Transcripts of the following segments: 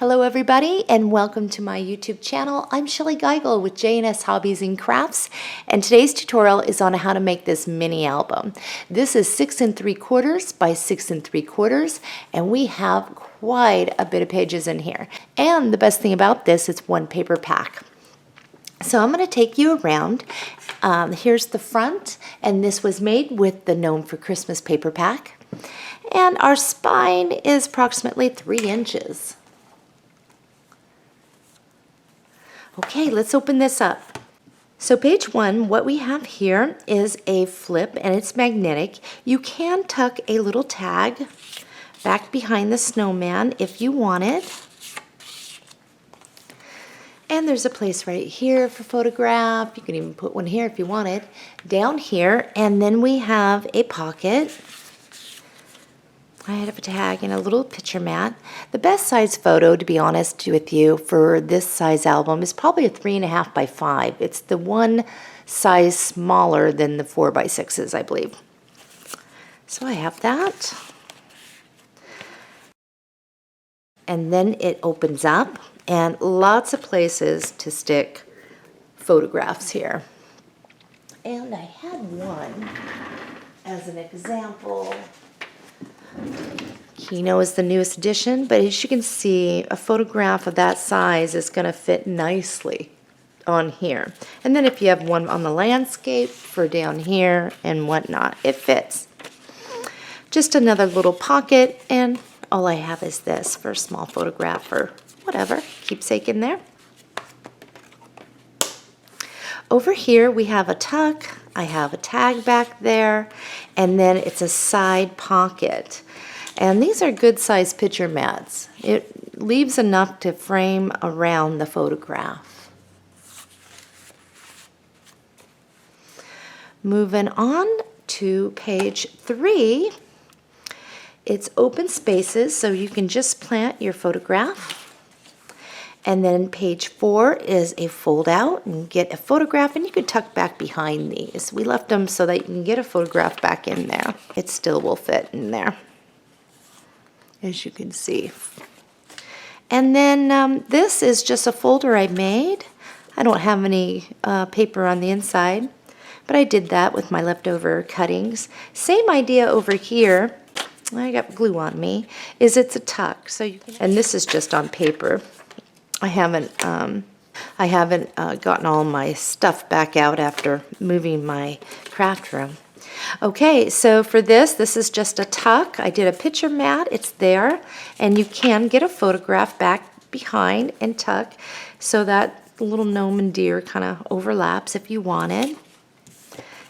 Hello everybody and welcome to my YouTube channel. I'm Shellie Geigle with J&S Hobbies and Crafts, and today's tutorial is on how to make this mini album. This is 6 3/4 by 6 3/4 and we have quite a bit of pages in here. And the best thing about this is one paper pack. So I'm going to take you around. Here's the front, and this was made with the Gnome for Christmas paper pack. And our spine is approximately 3 inches. Okay, let's open this up. So page 1, what we have here is a flip, and it's magnetic. You can tuck a little tag back behind the snowman if you want it. And there's a place right here for photograph. You can even put one here if you want it. Down here, and then we have a pocket. I have a tag and a little picture mat. The best size photo, to be honest with you, for this size album is probably a 3.5 by 5. It's the one size smaller than the 4 by 6s, I believe. So I have that. And then it opens up, and lots of places to stick photographs here. And I had one as an example. Kino is the newest addition, but as you can see, a photograph of that size is going to fit nicely on here. And then if you have one on the landscape for down here and whatnot, it fits. Just another little pocket, and all I have is this for a small photograph or whatever, keepsake in there. Over here we have a tuck, I have a tag back there, and then it's a side pocket. And these are good sized picture mats. It leaves enough to frame around the photograph. Moving on to page 3, it's open spaces, so you can just plant your photograph. And then page 4 is a fold out and get a photograph, and you can tuck back behind these. We left them so that you can get a photograph back in there. It still will fit in there, as you can see. And then this is just a folder I made. I don't have any paper on the inside, but I did that with my leftover cuttings. Same idea over here. I got glue on me. Is it's a tuck, so you can, and this is just on paper. I haven't gotten all my stuff back out after moving my craft room. Okay, so for this is just a tuck. I did a picture mat, it's there, and you can get a photograph back behind and tuck so that the little gnome and deer kind of overlaps if you wanted.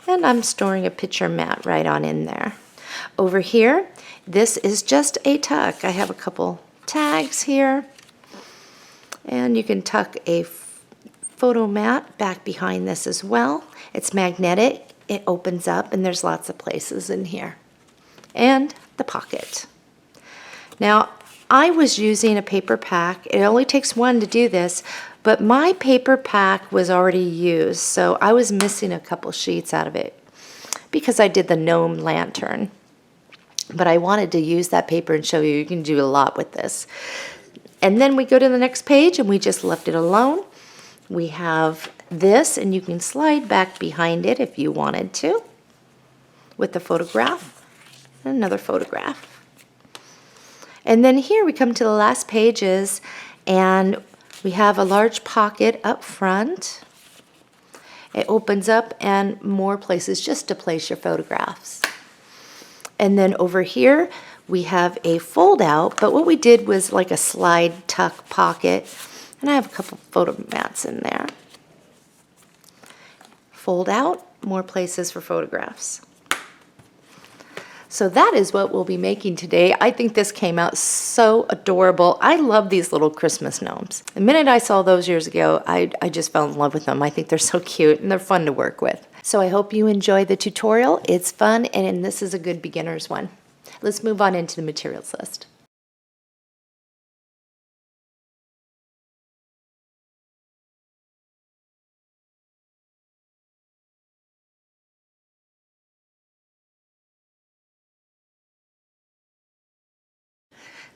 And I'm storing a picture mat right on in there. Over here, this is just a tuck. I have a couple tags here, and you can tuck a photo mat back behind this as well. It's magnetic. It opens up, and there's lots of places in here. And the pocket. Now, I was using a paper pack. It only takes one to do this, but my paper pack was already used, so I was missing a couple sheets out of it because I did the gnome lantern. But I wanted to use that paper and show you can do a lot with this. And then we go to the next page, and we just left it alone. We have this, and you can slide back behind it if you wanted to with the photograph and another photograph. And then here we come to the last pages, and we have a large pocket up front. It opens up, and more places just to place your photographs. And then over here we have a fold out, but what we did was like a slide tuck pocket, and I have a couple photo mats in there. Fold out, more places for photographs. So that is what we'll be making today. I think this came out so adorable. I love these little Christmas gnomes. The minute I saw those years ago, I just fell in love with them. I think they're so cute and they're fun to work with. So I hope you enjoy the tutorial. It's fun, and this is a good beginner's one. Let's move on into the materials list.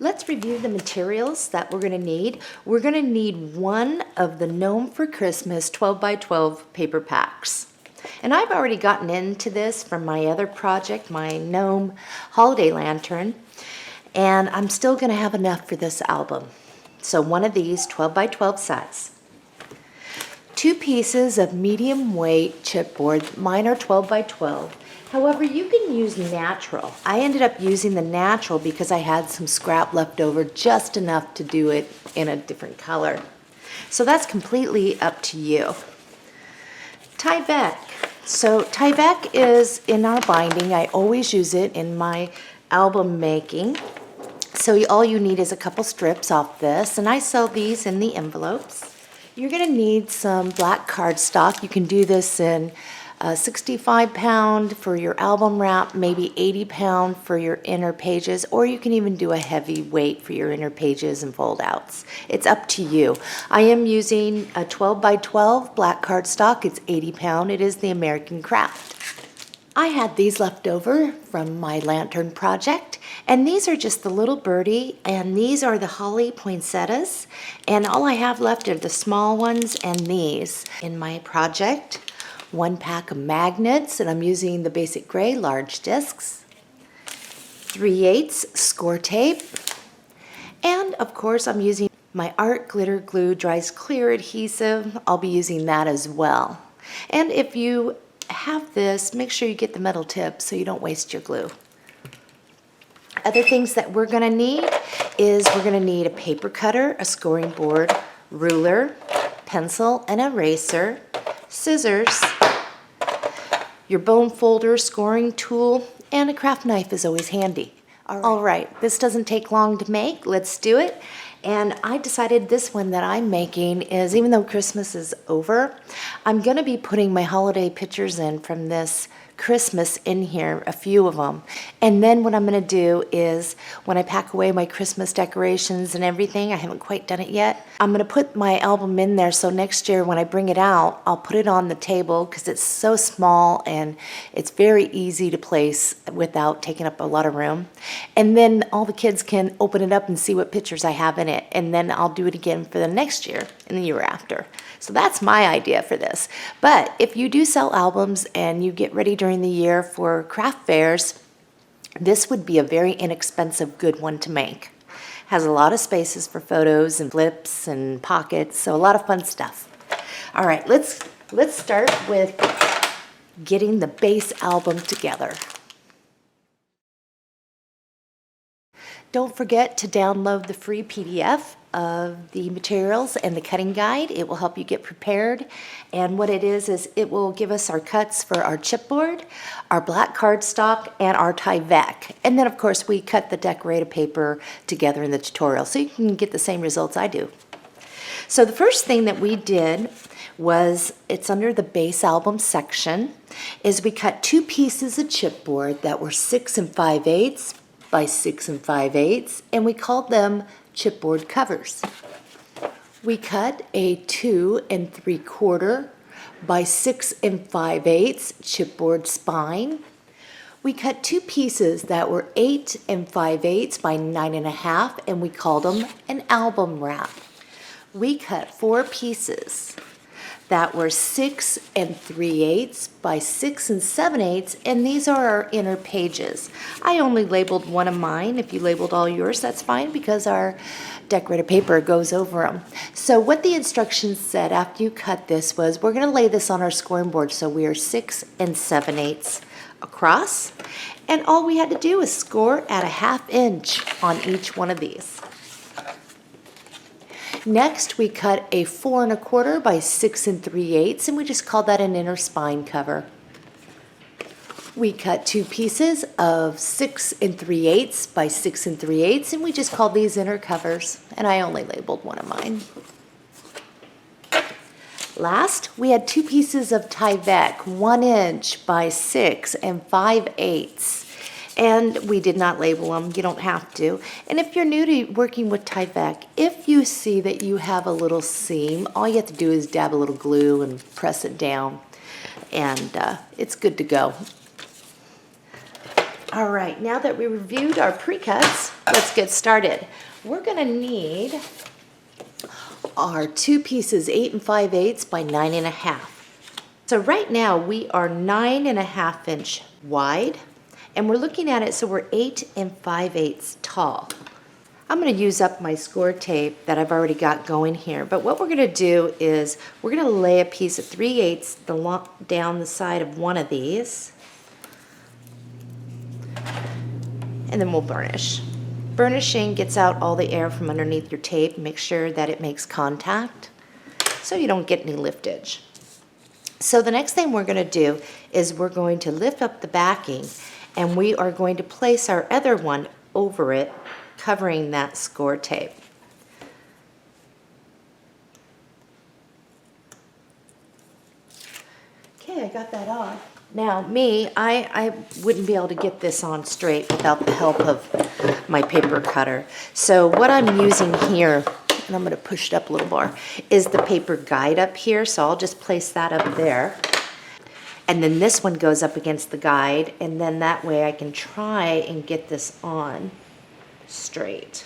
Let's review the materials that we're going to need. We're going to need one of the Gnome for Christmas 12 by 12 paper packs. And I've already gotten into this from my other project, my Gnome holiday lantern, and I'm still going to have enough for this album. So one of these 12 by 12 sets. 2 pieces of medium weight chipboard. Mine are 12 by 12. However, you can use natural. I ended up using the natural because I had some scrap left over, just enough to do it in a different color. So that's completely up to you. Tyvek. So Tyvek is in our binding. I always use it in my album making. So all you need is a couple strips off this, and I sell these in the envelopes. You're going to need some black cardstock. You can do this in 65 pound for your album wrap, maybe 80 pound for your inner pages, or you can even do a heavy weight for your inner pages and fold outs. It's up to you. I am using a 12 by 12 black cardstock. It's 80 pound. It is the American Craft. I had these left over from my lantern project, and these are just the little birdie, and these are the holly poinsettias, and all I have left are the small ones and these. In my project, 1 pack of magnets, and I'm using the basic gray large discs, 3/8 score tape, and of course I'm using my art glitter glue dries clear adhesive. I'll be using that as well. And if you have this, make sure you get the metal tip so you don't waste your glue. Other things that we're going to need is we're going to need a paper cutter, a scoring board, ruler, pencil and eraser, scissors, your bone folder, scoring tool, and a craft knife is always handy. All right, this doesn't take long to make. Let's do it. And I decided this one that I'm making is, even though Christmas is over, I'm going to be putting my holiday pictures in from this Christmas in here, a few of them. And then what I'm going to do is, when I pack away my Christmas decorations and everything, I haven't quite done it yet, I'm going to put my album in there so next year when I bring it out, I'll put it on the table because it's so small and it's very easy to place without taking up a lot of room. And then all the kids can open it up and see what pictures I have in it. And then I'll do it again for the next year and the year after. So that's my idea for this. But if you do sell albums and you get ready during the year for craft fairs, this would be a very inexpensive, good one to make. Has a lot of spaces for photos and flips and pockets, so a lot of fun stuff. All right, let's start with getting the base album together. Don't forget to download the free PDF of the materials and the cutting guide. It will help you get prepared. And what it is it will give us our cuts for our chipboard, our black cardstock, and our Tyvek. And then of course we cut the decorative paper together in the tutorial so you can get the same results I do. So the first thing that we did was, it's under the base album section, is we cut 2 pieces of chipboard that were 6 5/8 by 6 5/8, and we called them chipboard covers. We cut a 2 3/4 by 6 5/8 chipboard spine. We cut 2 pieces that were 8 5/8 by 9 1/2, and we called them an album wrap. We cut 4 pieces that were 6 3/8 by 6 7/8, and these are our inner pages. I only labeled one of mine. If you labeled all yours, that's fine, because our decorative paper goes over them. So what the instructions said after you cut this was, we're going to lay this on our scoring board, so we are 6 7/8 across, and all we had to do is score at a 1/2 inch on each one of these. Next, we cut a 4 1/4 by 6 3/8, and we just called that an inner spine cover. We cut 2 pieces of 6 3/8 by 6 3/8, and we just called these inner covers, and I only labeled one of mine. Last, we had 2 pieces of Tyvek, 1 inch by 6 5/8. And we did not label them. You don't have to. And if you're new to working with Tyvek, if you see that you have a little seam, all you have to do is dab a little glue and press it down, and it's good to go. All right, now that we reviewed our pre-cuts, let's get started. We're gonna need our 2 pieces, 8 5/8 by 9 1/2. So right now we are 9 1/2 inch wide, and we're looking at it so we're 8 5/8 tall. I'm going to use up my score tape that I've already got going here, but what we're going to do is we're going to lay a piece of 3/8 down the side of one of these, and then we'll burnish. Burnishing gets out all the air from underneath your tape. Make sure that it makes contact so you don't get any liftage. So the next thing we're going to do is we're going to lift up the backing, and we are going to place our other one over it, covering that score tape. Okay, I got that on. Now me, I wouldn't be able to get this on straight without the help of my paper cutter. So what I'm using here, and I'm going to push it up a little more, is the paper guide up here. So I'll just place that up there. And then this one goes up against the guide, and then that way I can try and get this on straight.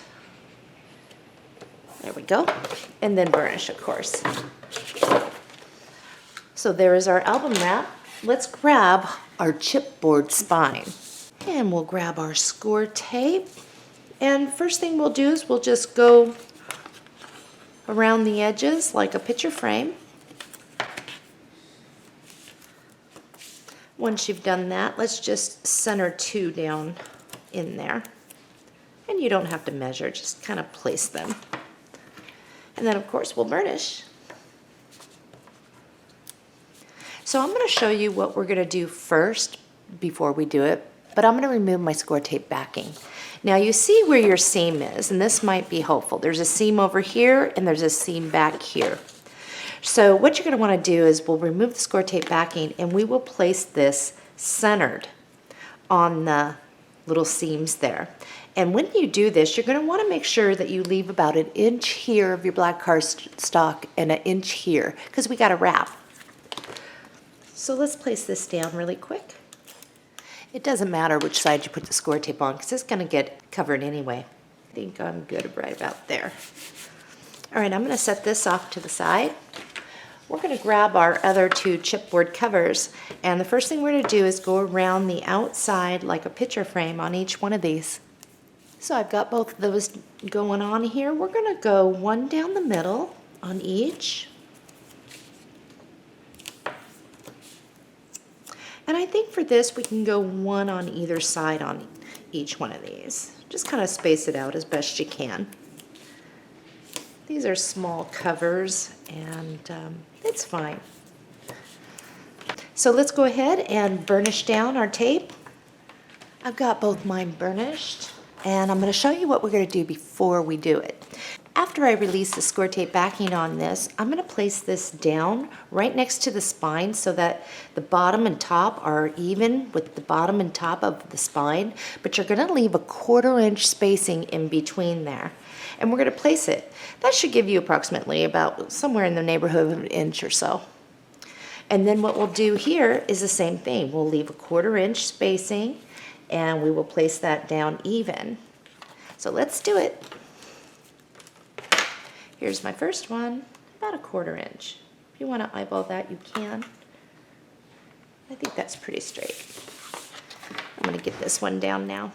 There we go. And then burnish, of course. So there is our album wrap. Let's grab our chipboard spine. And we'll grab our score tape. And first thing we'll do is we'll just go around the edges like a picture frame. Once you've done that, let's just center 2 down in there. And you don't have to measure, just kind of place them. And then of course we'll burnish. So I'm going to show you what we're going to do first before we do it, but I'm going to remove my score tape backing. Now you see where your seam is, and this might be helpful. There's a seam over here and there's a seam back here. So what you're going to want to do is we'll remove the score tape backing, and we will place this centered on the little seams there. And when you do this, you're going to want to make sure that you leave about 1 inch here of your black cardstock and 1 inch here, because we got to wrap. So let's place this down really quick. It doesn't matter which side you put the score tape on, because it's going to get covered anyway. I think I'm good right about there. All right, I'm going to set this off to the side. We're going to grab our other 2 chipboard covers, and the first thing we're going to do is go around the outside like a picture frame on each one of these. So I've got both of those going on here. We're going to go 1 down the middle on each. And I think for this we can go 1 on either side on each one of these. Just kind of space it out as best you can. These are small covers, and it's fine. So let's go ahead and burnish down our tape. I've got both mine burnished, and I'm going to show you what we're going to do before we do it. After I release the score tape backing on this, I'm going to place this down right next to the spine so that the bottom and top are even with the bottom and top of the spine, but you're going to leave a 1/4 inch spacing in between there. And we're going to place it. That should give you approximately about somewhere in the neighborhood of 1 inch or so. And then what we'll do here is the same thing. We'll leave a 1/4 inch spacing, and we will place that down even. So let's do it. Here's my first one, about a 1/4 inch. If you want to eyeball that, you can. I think that's pretty straight. I'm going to get this one down now.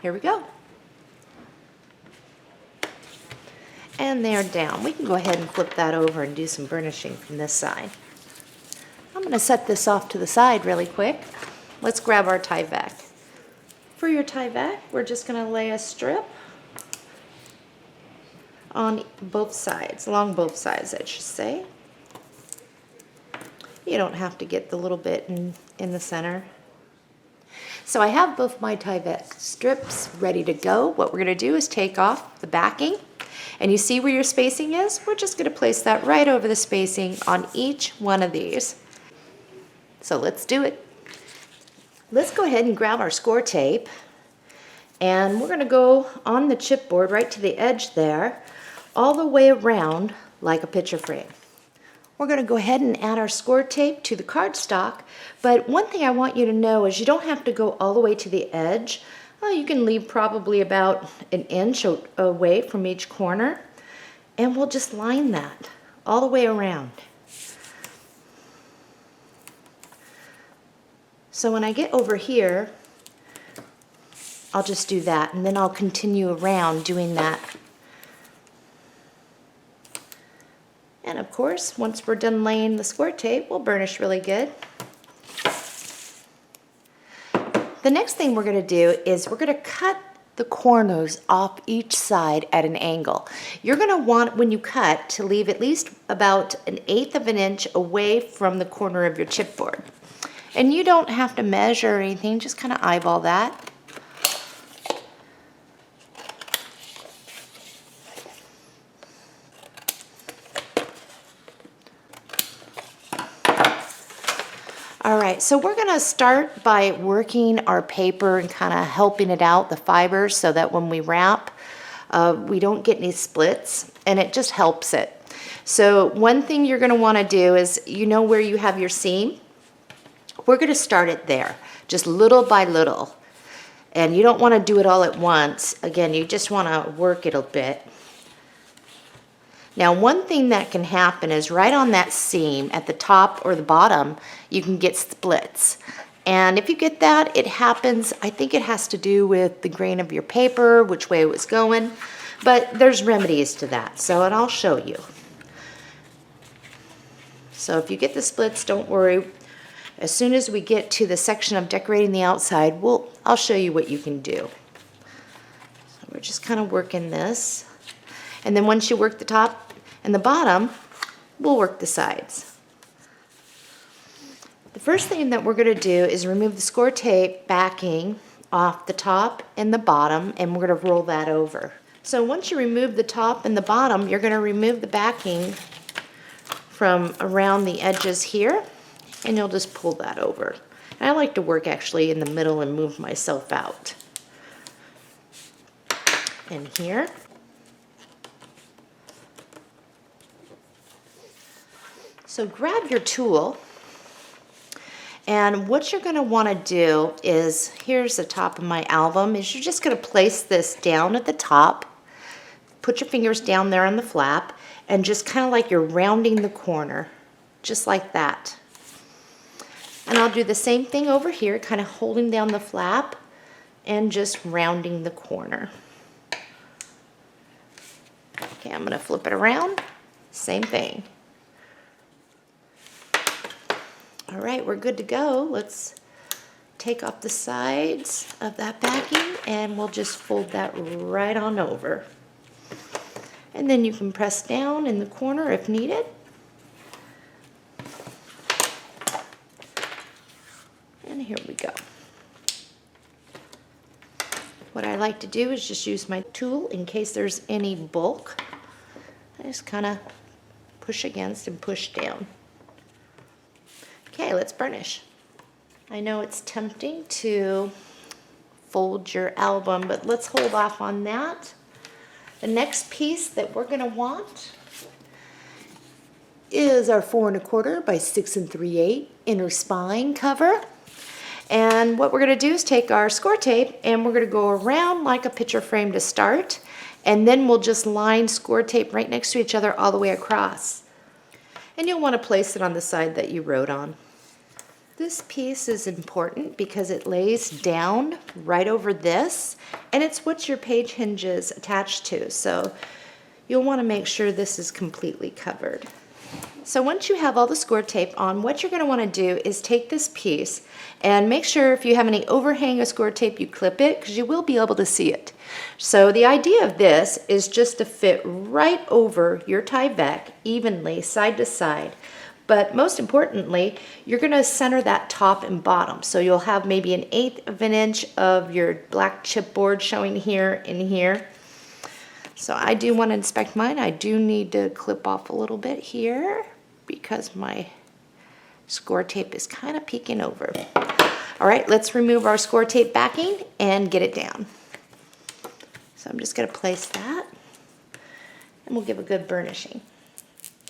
Here we go. And they're down. We can go ahead and flip that over and do some burnishing from this side. I'm going to set this off to the side really quick. Let's grab our Tyvek. For your Tyvek, we're just going to lay a strip on both sides, along both sides, I should say. You don't have to get the little bit in the center. So I have both my Tyvek strips ready to go. What we're going to do is take off the backing, and you see where your spacing is? We're just going to place that right over the spacing on each one of these. So let's do it. Let's go ahead and grab our score tape, and we're going to go on the chipboard right to the edge there, all the way around like a picture frame. We're going to go ahead and add our score tape to the cardstock, but one thing I want you to know is you don't have to go all the way to the edge. Well, you can leave probably about an inch away from each corner, and we'll just line that all the way around. So when I get over here, I'll just do that, and then I'll continue around doing that. And of course, once we're done laying the score tape, we'll burnish really good. The next thing we're going to do is we're going to cut the corners off each side at an angle. You're going to want, when you cut, to leave at least about 1/8 of an inch away from the corner of your chipboard. And you don't have to measure or anything, just kind of eyeball that. All right, so we're gonna start by working our paper and kind of helping it out, the fibers, so that when we wrap, we don't get any splits, and it just helps it. So one thing you're gonna wanna do is, you know where you have your seam? We're gonna start it there, just little by little. And you don't wanna do it all at once. Again, you just wanna work it a bit. Now, one thing that can happen is right on that seam at the top or the bottom, you can get splits. And if you get that, it happens, I think it has to do with the grain of your paper, which way it was going, but there's remedies to that, so, and I'll show you. So if you get the splits, don't worry. As soon as we get to the section of decorating the outside, I'll show you what you can do. So we're just kind of working this. And then once you work the top and the bottom, we'll work the sides. The first thing that we're going to do is remove the score tape backing off the top and the bottom, and we're going to roll that over. So once you remove the top and the bottom, you're going to remove the backing from around the edges here, and you'll just pull that over. And I like to work actually in the middle and move myself out. And here. So grab your tool, and what you're going to want to do is, here's the top of my album, is you're just going to place this down at the top, put your fingers down there on the flap, and just kind of like you're rounding the corner, just like that. And I'll do the same thing over here, kind of holding down the flap and just rounding the corner. Okay, I'm going to flip it around, same thing. All right, we're good to go. Let's take off the sides of that backing, and we'll just fold that right on over. And then you can press down in the corner if needed. And here we go. What I like to do is just use my tool in case there's any bulk. I just kind of push against and push down. Okay, let's burnish. I know it's tempting to fold your album, but let's hold off on that. The next piece that we're going to want is our 4 1/4 by 6 3/8 inner spine cover. And what we're going to do is take our score tape and we're going to go around like a picture frame to start, and then we'll just line score tape right next to each other all the way across. And you'll want to place it on the side that you wrote on. This piece is important because it lays down right over this, and it's what your page hinges attached to, so you'll want to make sure this is completely covered. So once you have all the score tape on, what you're going to want to do is take this piece and make sure if you have any overhang of score tape, you clip it, because you will be able to see it. So the idea of this is just to fit right over your Tyvek evenly, side to side. But most importantly, you're going to center that top and bottom. So you'll have maybe 1/8 of an inch of your black chipboard showing here and here. So I do want to inspect mine. I do need to clip off a little bit here because my score tape is kind of peeking over. All right, let's remove our score tape backing and get it down. So I'm just going to place that, and we'll give a good burnishing.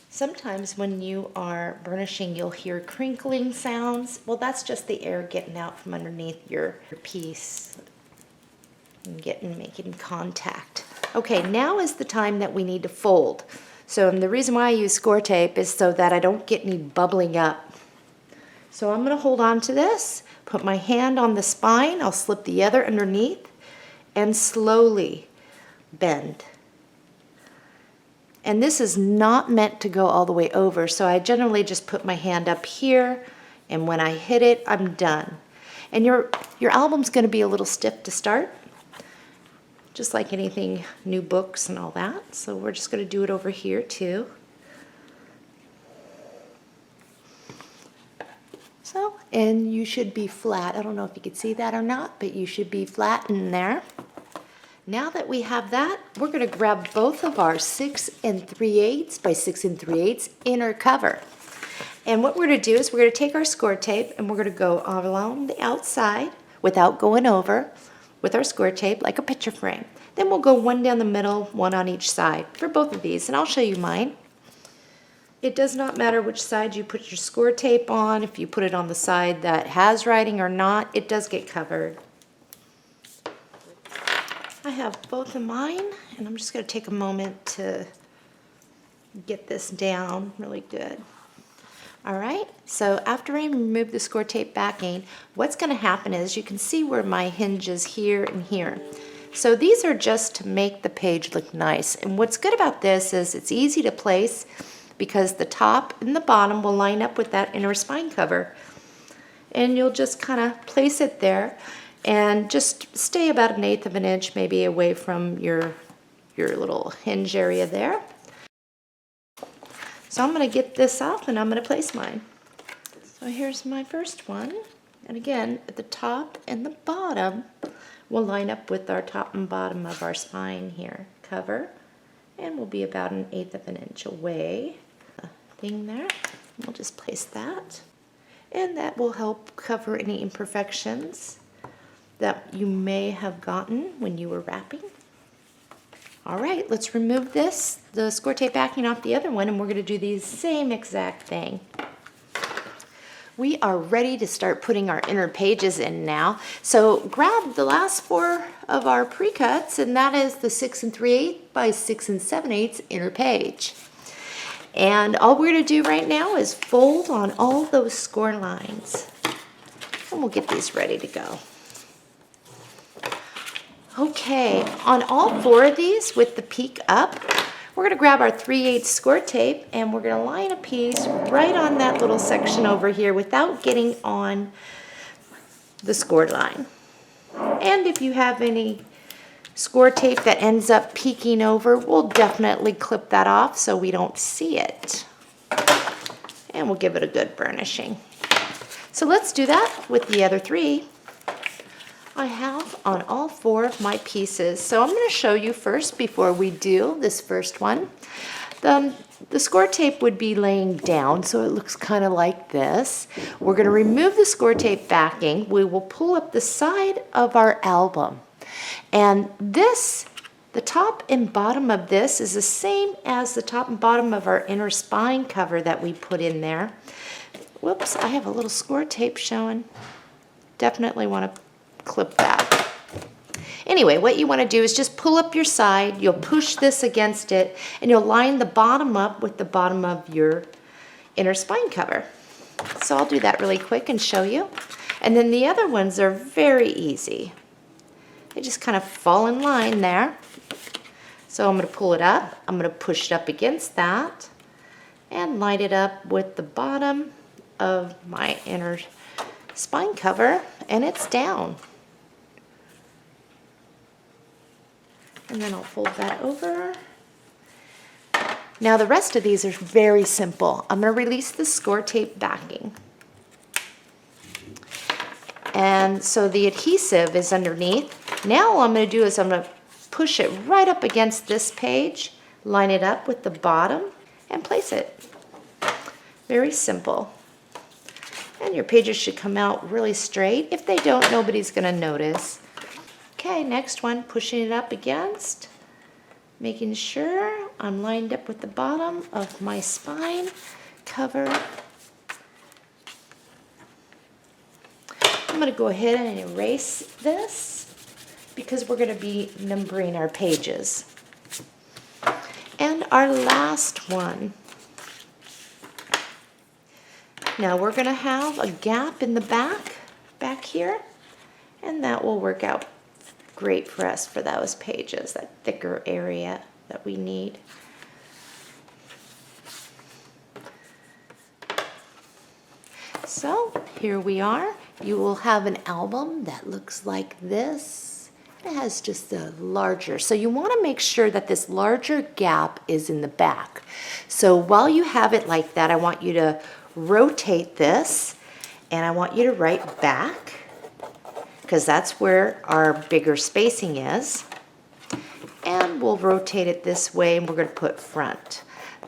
Sometimes when you are burnishing, you'll hear crinkling sounds. Well, that's just the air getting out from underneath your piece. and making contact. Okay, now is the time that we need to fold. So the reason why I use score tape is so that I don't get any bubbling up. So I'm going to hold on to this, put my hand on the spine, I'll slip the other underneath, and slowly bend. And this is not meant to go all the way over, so I generally just put my hand up here, and when I hit it, I'm done. And your album's going to be a little stiff to start, just like anything, new books and all that. So we're just going to do it over here too. So, and you should be flat. I don't know if you can see that or not, but you should be flat in there. Now that we have that, we're going to grab both of our 6 3/8 by 6 3/8 inner cover. And what we're going to do is we're going to take our score tape and we're going to go along the outside without going over with our score tape like a picture frame. Then we'll go one down the middle, one on each side for both of these, and I'll show you mine. It does not matter which side you put your score tape on. If you put it on the side that has writing or not, it does get covered. I have both of mine, and I'm just going to take a moment to get this down really good. All right, so after I remove the score tape backing, what's going to happen is you can see where my hinge is here and here. So these are just to make the page look nice. And what's good about this is it's easy to place because the top and the bottom will line up with that inner spine cover. And you'll just kind of place it there and just stay about 1/8 of an inch maybe away from your little hinge area there. So I'm going to get this off and I'm going to place mine. So here's my first one. And again, at the top and the bottom will line up with our top and bottom of our spine here cover. And we'll be about 1/8 of an inch away. Thing there. We'll just place that. And that will help cover any imperfections that you may have gotten when you were wrapping. All right, let's remove the score tape backing off the other one, and we're going to do the same exact thing. We are ready to start putting our inner pages in now. So grab the last 4 of our pre-cuts, and that is the 6 3/8 by 6 7/8 inner page. And all we're going to do right now is fold on all those score lines. And we'll get these ready to go. Okay, on all 4 of these with the peak up, we're going to grab our 3/8 score tape and we're going to line a piece right on that little section over here without getting on the score line. And if you have any score tape that ends up peeking over, we'll definitely clip that off so we don't see it. And we'll give it a good burnishing. So let's do that with the other 3. I have on all 4 of my pieces. So I'm going to show you first before we do this first one. The score tape would be laying down, so it looks kind of like this. We're going to remove the score tape backing. We will pull up the side of our album. And this, the top and bottom of this is the same as the top and bottom of our inner spine cover that we put in there. Whoops, I have a little score tape showing. Definitely want to clip that. Anyway, what you want to do is just pull up your side, you'll push this against it, and you'll line the bottom up with the bottom of your inner spine cover. So I'll do that really quick and show you. And then the other ones are very easy. They just kind of fall in line there. So I'm going to pull it up, I'm going to push it up against that, and line it up with the bottom of my inner spine cover, and it's down. And then I'll fold that over. Now the rest of these are very simple. I'm going to release the score tape backing. And so the adhesive is underneath. Now all I'm going to do is I'm going to push it right up against this page, line it up with the bottom, and place it. Very simple. And your pages should come out really straight. If they don't, nobody's going to notice. Okay, next one, pushing it up against, making sure I'm lined up with the bottom of my spine cover. I'm going to go ahead and erase this because we're going to be numbering our pages. And our last one. Now we're going to have a gap in the back here, and that will work out great for us for those pages, that thicker area that we need. So here we are. You will have an album that looks like this. It has just a larger, so you want to make sure that this larger gap is in the back. So while you have it like that, I want you to rotate this, and I want you to write back, because that's where our bigger spacing is. And we'll rotate it this way, and we're going to put front.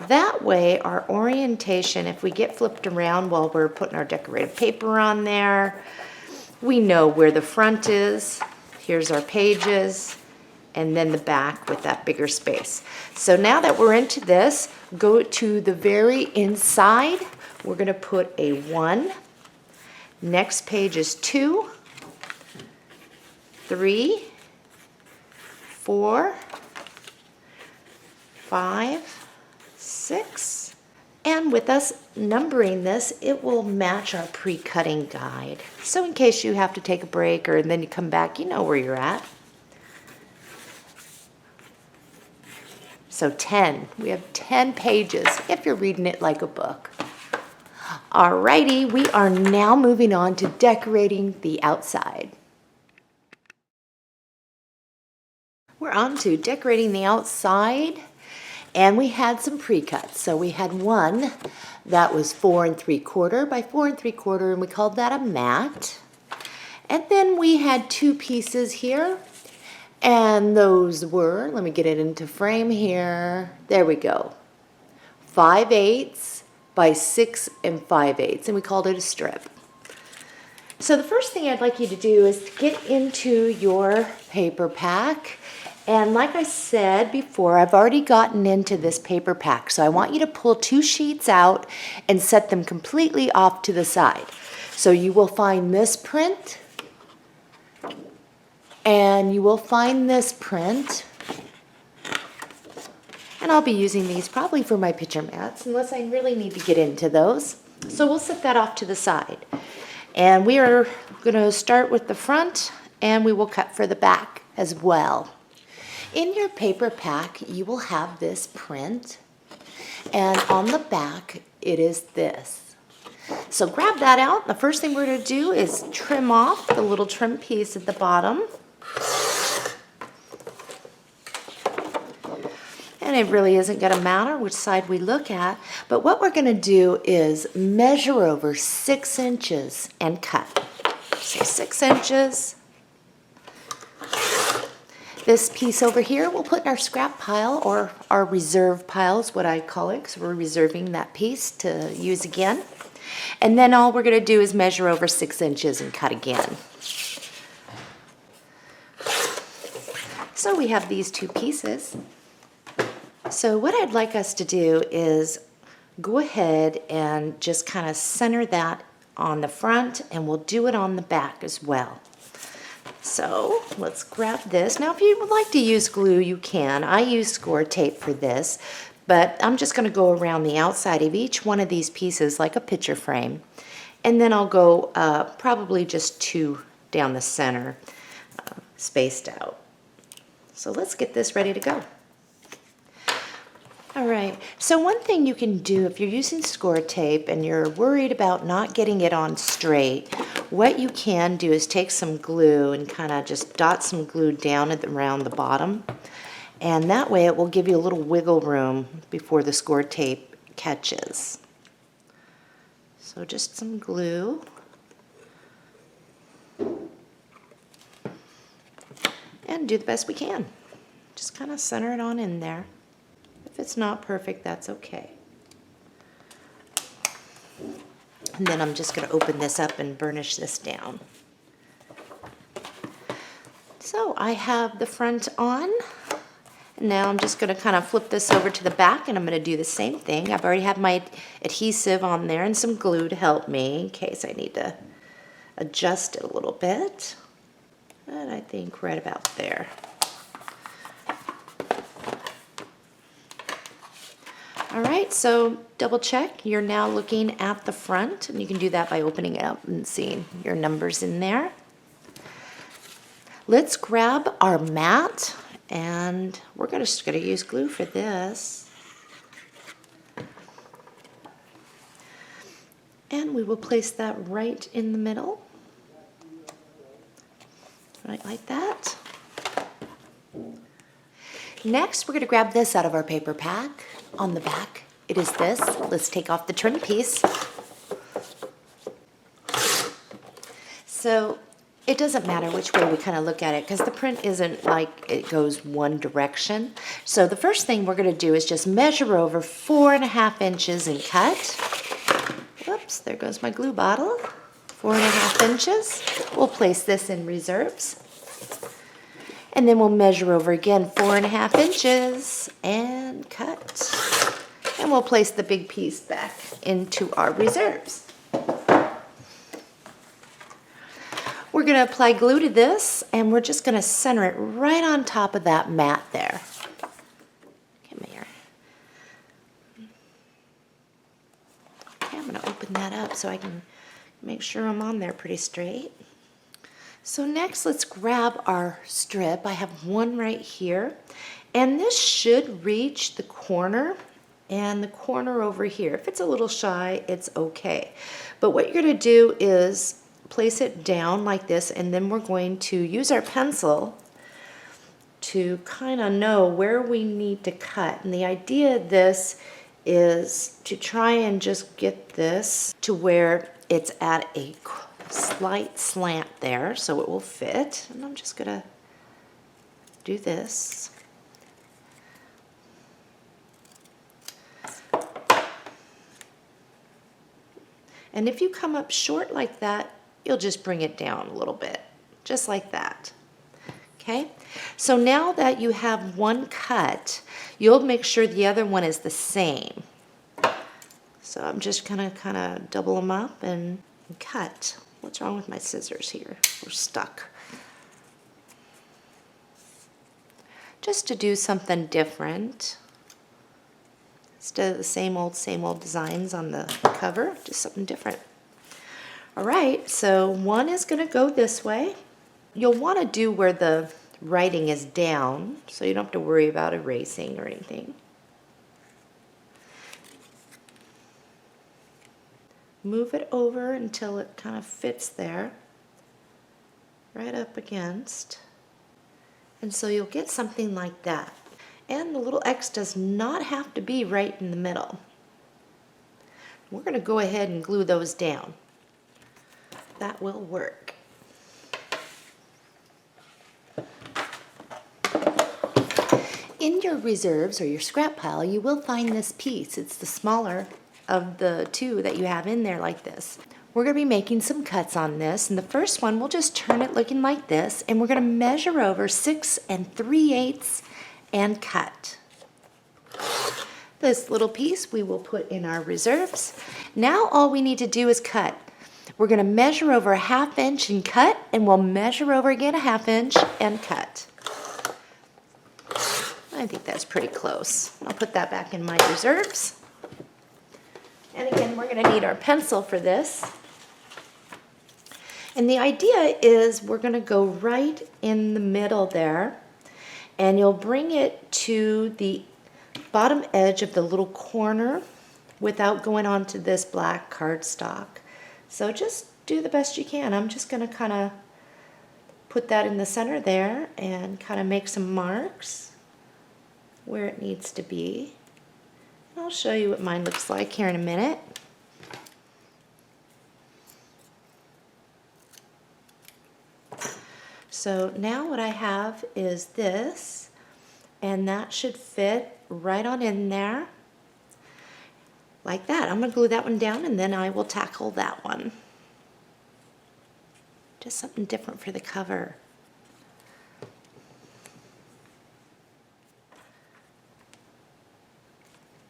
That way, our orientation, if we get flipped around while we're putting our decorative paper on there, we know where the front is. Here's our pages, and then the back with that bigger space. So now that we're into this, go to the very inside. We're going to put a 1. Next page is 2, 3, 4, 5, 6, and with us numbering this, it will match our pre-cutting guide. So in case you have to take a break or then you come back, you know where you're at. So 10, we have 10 pages if you're reading it like a book. Alrighty, we are now moving on to decorating the outside. We're on to decorating the outside. And we had some pre-cuts. So we had one that was 4 3/4 by 4 3/4, and we called that a mat. And then we had 2 pieces here, and those were, let me get it into frame here. There we go. 5/8 by 6 5/8, and we called it a strip. So the first thing I'd like you to do is to get into your paper pack. And like I said before, I've already gotten into this paper pack. So I want you to pull 2 sheets out and set them completely off to the side. So you will find this print, and you will find this print. And I'll be using these probably for my picture mats, unless I really need to get into those. So we'll set that off to the side. And we are going to start with the front, and we will cut for the back as well. In your paper pack, you will have this print, and on the back, it is this. So grab that out. The first thing we're going to do is trim off the little trim piece at the bottom. And it really isn't going to matter which side we look at, but what we're going to do is measure over 6 inches and cut. So 6 inches. This piece over here we'll put in our scrap pile, or our reserve pile is what I call it, because we're reserving that piece to use again. And then all we're going to do is measure over 6 inches and cut again. So we have these 2 pieces. So what I'd like us to do is go ahead and just kind of center that on the front, and we'll do it on the back as well. So let's grab this. Now if you would like to use glue, you can. I use score tape for this, but I'm just going to go around the outside of each one of these pieces like a picture frame. And then I'll go probably just 2 down the center, spaced out. So let's get this ready to go. All right, so one thing you can do if you're using score tape and you're worried about not getting it on straight, what you can do is take some glue and kind of just dot some glue down around the bottom, and that way it will give you a little wiggle room before the score tape catches. So just some glue. And do the best we can. Just kind of center it on in there. If it's not perfect, that's okay. And then I'm just going to open this up and burnish this down. So I have the front on. And now I'm just going to kind of flip this over to the back, and I'm going to do the same thing. I've already had my adhesive on there and some glue to help me in case I need to adjust it a little bit. And I think right about there. All right, so double check. You're now looking at the front, and you can do that by opening it up and seeing your numbers in there. Let's grab our mat, and we're just going to use glue for this. And we will place that right in the middle, right like that. Next, we're going to grab this out of our paper pack. On the back, it is this. Let's take off the trim piece. So it doesn't matter which way we kind of look at it because the print isn't like it goes one direction. So the first thing we're going to do is just measure over 4.5 inches and cut. Whoops, there goes my glue bottle. 4.5 inches. We'll place this in reserves. And then we'll measure over again 4.5 inches and cut. And we'll place the big piece back into our reserves. We're going to apply glue to this, and we're just going to center it right on top of that mat there. Come here. Okay, I'm going to open that up so I can make sure I'm on there pretty straight. So next, let's grab our strip. I have one right here, and this should reach the corner and the corner over here. If it's a little shy, it's okay. But what you're going to do is place it down like this, and then we're going to use our pencil to kind of know where we need to cut. And the idea of this is to try and just get this to where it's at a slight slant there so it will fit. And I'm just gonna do this. And if you come up short like that, you'll just bring it down a little bit, just like that. Okay, so now that you have one cut, you'll make sure the other one is the same. So I'm just gonna kind of double them up and cut. What's wrong with my scissors here? We're stuck. Just to do something different. Instead of the same old designs on the cover, just something different. All right, so one is gonna go this way. You'll wanna do where the writing is down, so you don't have to worry about erasing or anything. Move it over until it kind of fits there, right up against. And so you'll get something like that. And the little X does not have to be right in the middle. We're going to go ahead and glue those down. That will work. In your reserves or your scrap pile, you will find this piece. It's the smaller of the two that you have in there like this. We're going to be making some cuts on this, and the first one we'll just turn it looking like this, and we're going to measure over 6 3/8 and cut. This little piece we will put in our reserves. Now all we need to do is cut. We're going to measure over 1/2 inch and cut, and we'll measure over again 1/2 inch and cut. I think that's pretty close. I'll put that back in my reserves. And again, we're going to need our pencil for this. And the idea is we're going to go right in the middle there, and you'll bring it to the bottom edge of the little corner without going onto this black cardstock. So just do the best you can. I'm just going to kind of put that in the center there and kind of make some marks where it needs to be. I'll show you what mine looks like here in a minute. So now what I have is this, and that should fit right on in there like that. I'm going to glue that one down, and then I will tackle that one. Just something different for the cover.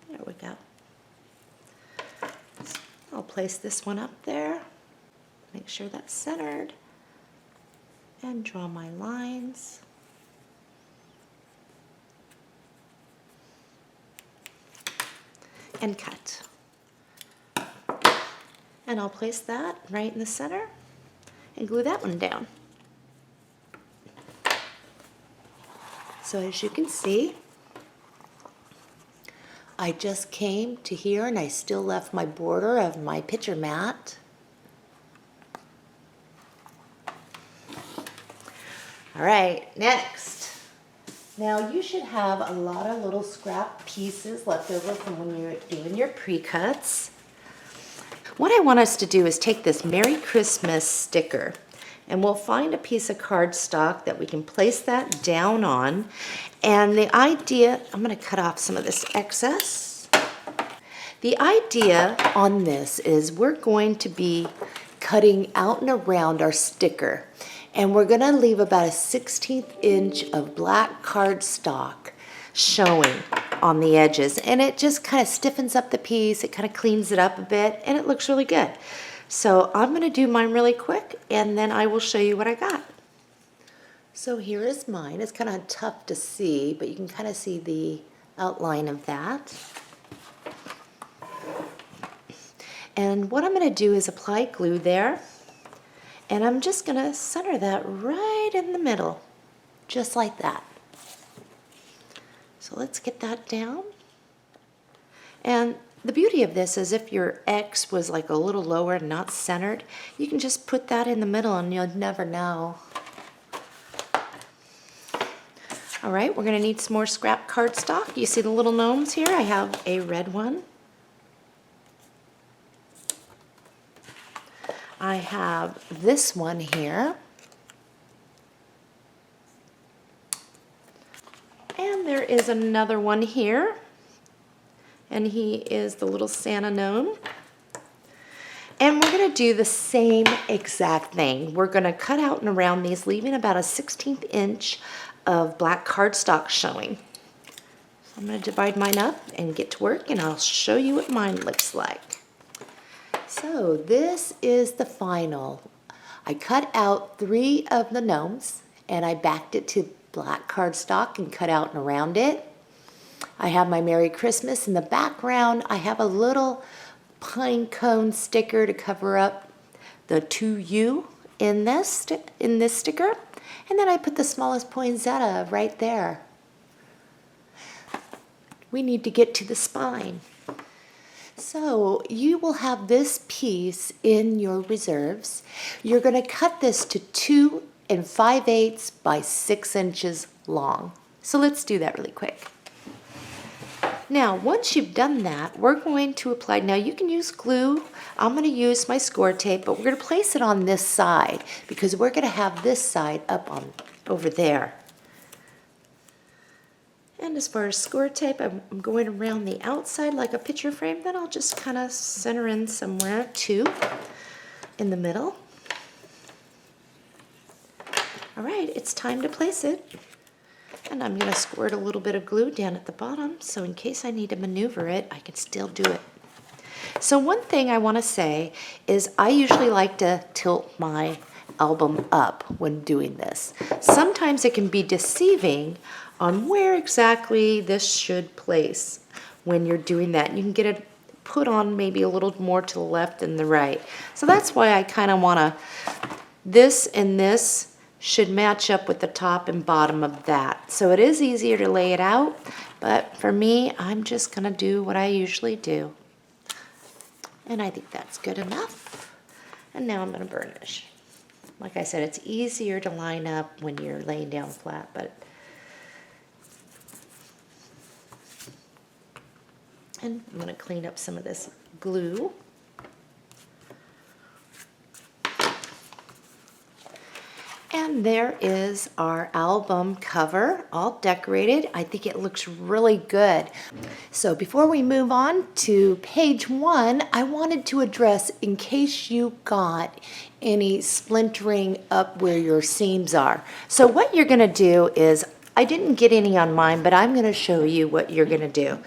There we go. I'll place this one up there. Make sure that's centered. and draw my lines. And cut. And I'll place that right in the center and glue that one down. So as you can see, I just came to here and I still left my border of my picture mat. All right, next. Now you should have a lot of little scrap pieces left over from when you're doing your pre-cuts. What I want us to do is take this Merry Christmas sticker and we'll find a piece of cardstock that we can place that down on. And the idea, I'm going to cut off some of this excess. The idea on this is we're going to be cutting out and around our sticker. And we're going to leave about a 1/16 inch of black cardstock showing on the edges. And it just kind of stiffens up the piece. It kind of cleans it up a bit. And it looks really good. So I'm going to do mine really quick. And then I will show you what I got. So here is mine. It's kind of tough to see. But you can kind of see the outline of that. And what I'm going to do is apply glue there. And I'm just going to center that right in the middle, just like that. So let's get that down. And the beauty of this is if your X was like a little lower and not centered, you can just put that in the middle and you'll never know. All right, we're going to need some more scrap cardstock. You see the little gnomes here? I have a red one. I have this one here. And there is another one here. And he is the little Santa gnome. And we're going to do the same exact thing. We're going to cut out and around these, leaving about a 1/16 inch of black cardstock showing. So I'm going to divide mine up and get to work, and I'll show you what mine looks like. So this is the final. I cut out 3 of the gnomes and I backed it to black cardstock and cut out and around it. I have my Merry Christmas in the background. I have a little pine cone sticker to cover up the 2U in this sticker. And then I put the smallest poinsettia right there. We need to get to the spine. So you will have this piece in your reserves. You're going to cut this to 2 5/8 by 6 inches long. So let's do that really quick. Now, once you've done that, we're going to apply, now you can use glue. I'm going to use my score tape, but we're going to place it on this side because we're going to have this side up on over there. And as far as score tape, I'm going around the outside like a picture frame. Then I'll just kind of center in somewhere too in the middle. All right, it's time to place it. And I'm going to squirt a little bit of glue down at the bottom so in case I need to maneuver it, I can still do it. So one thing I want to say is I usually like to tilt my album up when doing this. Sometimes it can be deceiving on where exactly this should place when you're doing that. You can get it put on maybe a little more to the left than the right. So that's why I kind of want to, this and this should match up with the top and bottom of that. So it is easier to lay it out, but for me, I'm just going to do what I usually do. And I think that's good enough. And now I'm going to burnish. Like I said, it's easier to line up when you're laying down flat, but and I'm going to clean up some of this glue. And there is our album cover, all decorated. I think it looks really good. So before we move on to page 1, I wanted to address, in case you got any splintering up where your seams are. So what you're gonna do is, I didn't get any on mine, but I'm gonna show you what you're gonna do.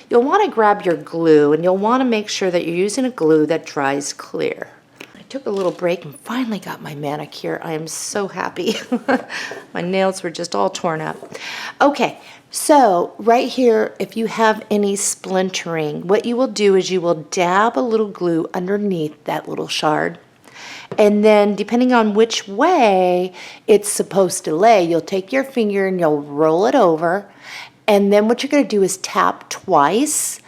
You'll wanna grab your glue and you'll wanna make sure that you're using a glue that dries clear. I took a little break and finally got my manicure. I am so happy. My nails were just all torn up. Okay, so right here, if you have any splintering, what you will do is you will dab a little glue underneath that little shard. And then depending on which way it's supposed to lay, you'll take your finger and you'll roll it over. And then what you're going to do is tap twice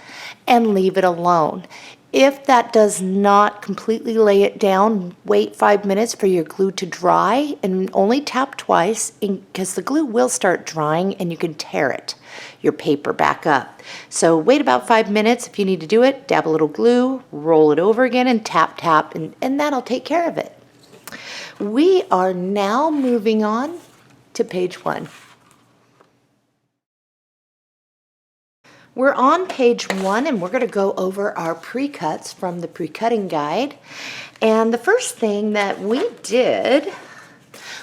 and leave it alone. If that does not completely lay it down, wait 5 minutes for your glue to dry and only tap twice because the glue will start drying and you can tear it, your paper back up. So wait about 5 minutes. If you need to do it, dab a little glue, roll it over again and tap, tap, and that'll take care of it. We are now moving on to page 1. We're on page 1 and we're going to go over our pre-cuts from the pre-cutting guide. And the first thing that we did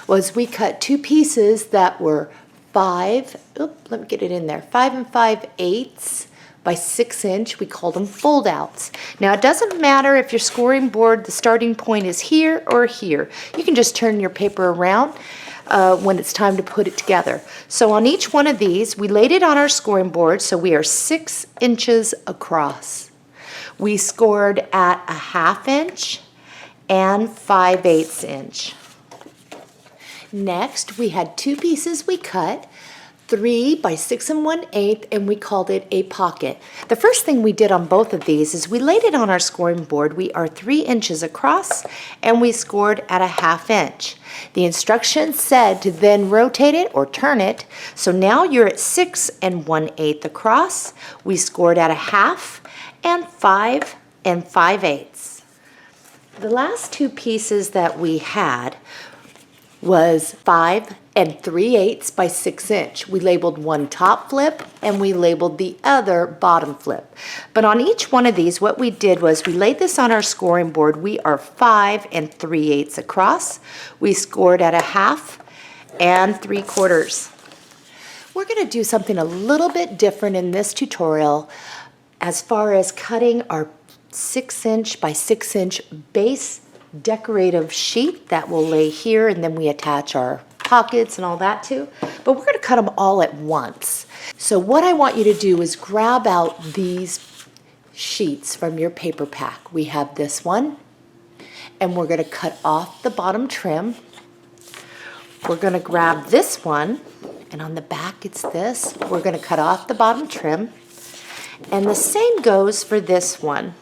was we cut 2 pieces that were 5 and 5/8 by 6 inch. We called them fold outs. Now it doesn't matter if your scoring board, the starting point is here or here. You can just turn your paper around when it's time to put it together. So on each one of these, we laid it on our scoring board, so we are 6 inches across. We scored at 1/2 inch and 5/8 inch. Next, we had 2 pieces we cut, 3 by 6 1/8, and we called it a pocket. The first thing we did on both of these is we laid it on our scoring board. We are 3 inches across and we scored at 1/2 inch. The instructions said to then rotate it or turn it. So now you're at 6 1/8 across. We scored at 1/2 and 5 5/8. The last 2 pieces that we had was 5 3/8 by 6 inch. We labeled one top flip and we labeled the other bottom flip. But on each one of these, what we did was we laid this on our scoring board. We are 5 3/8 across. We scored at 1/2 and 3/4. We're going to do something a little bit different in this tutorial as far as cutting our 6 inch by 6 inch base decorative sheet that will lay here, and then we attach our pockets and all that too. But we're going to cut them all at once. So what I want you to do is grab out these sheets from your paper pack. We have this one, and we're going to cut off the bottom trim. We're going to grab this one, and on the back it's this. We're going to cut off the bottom trim, and the same goes for this one.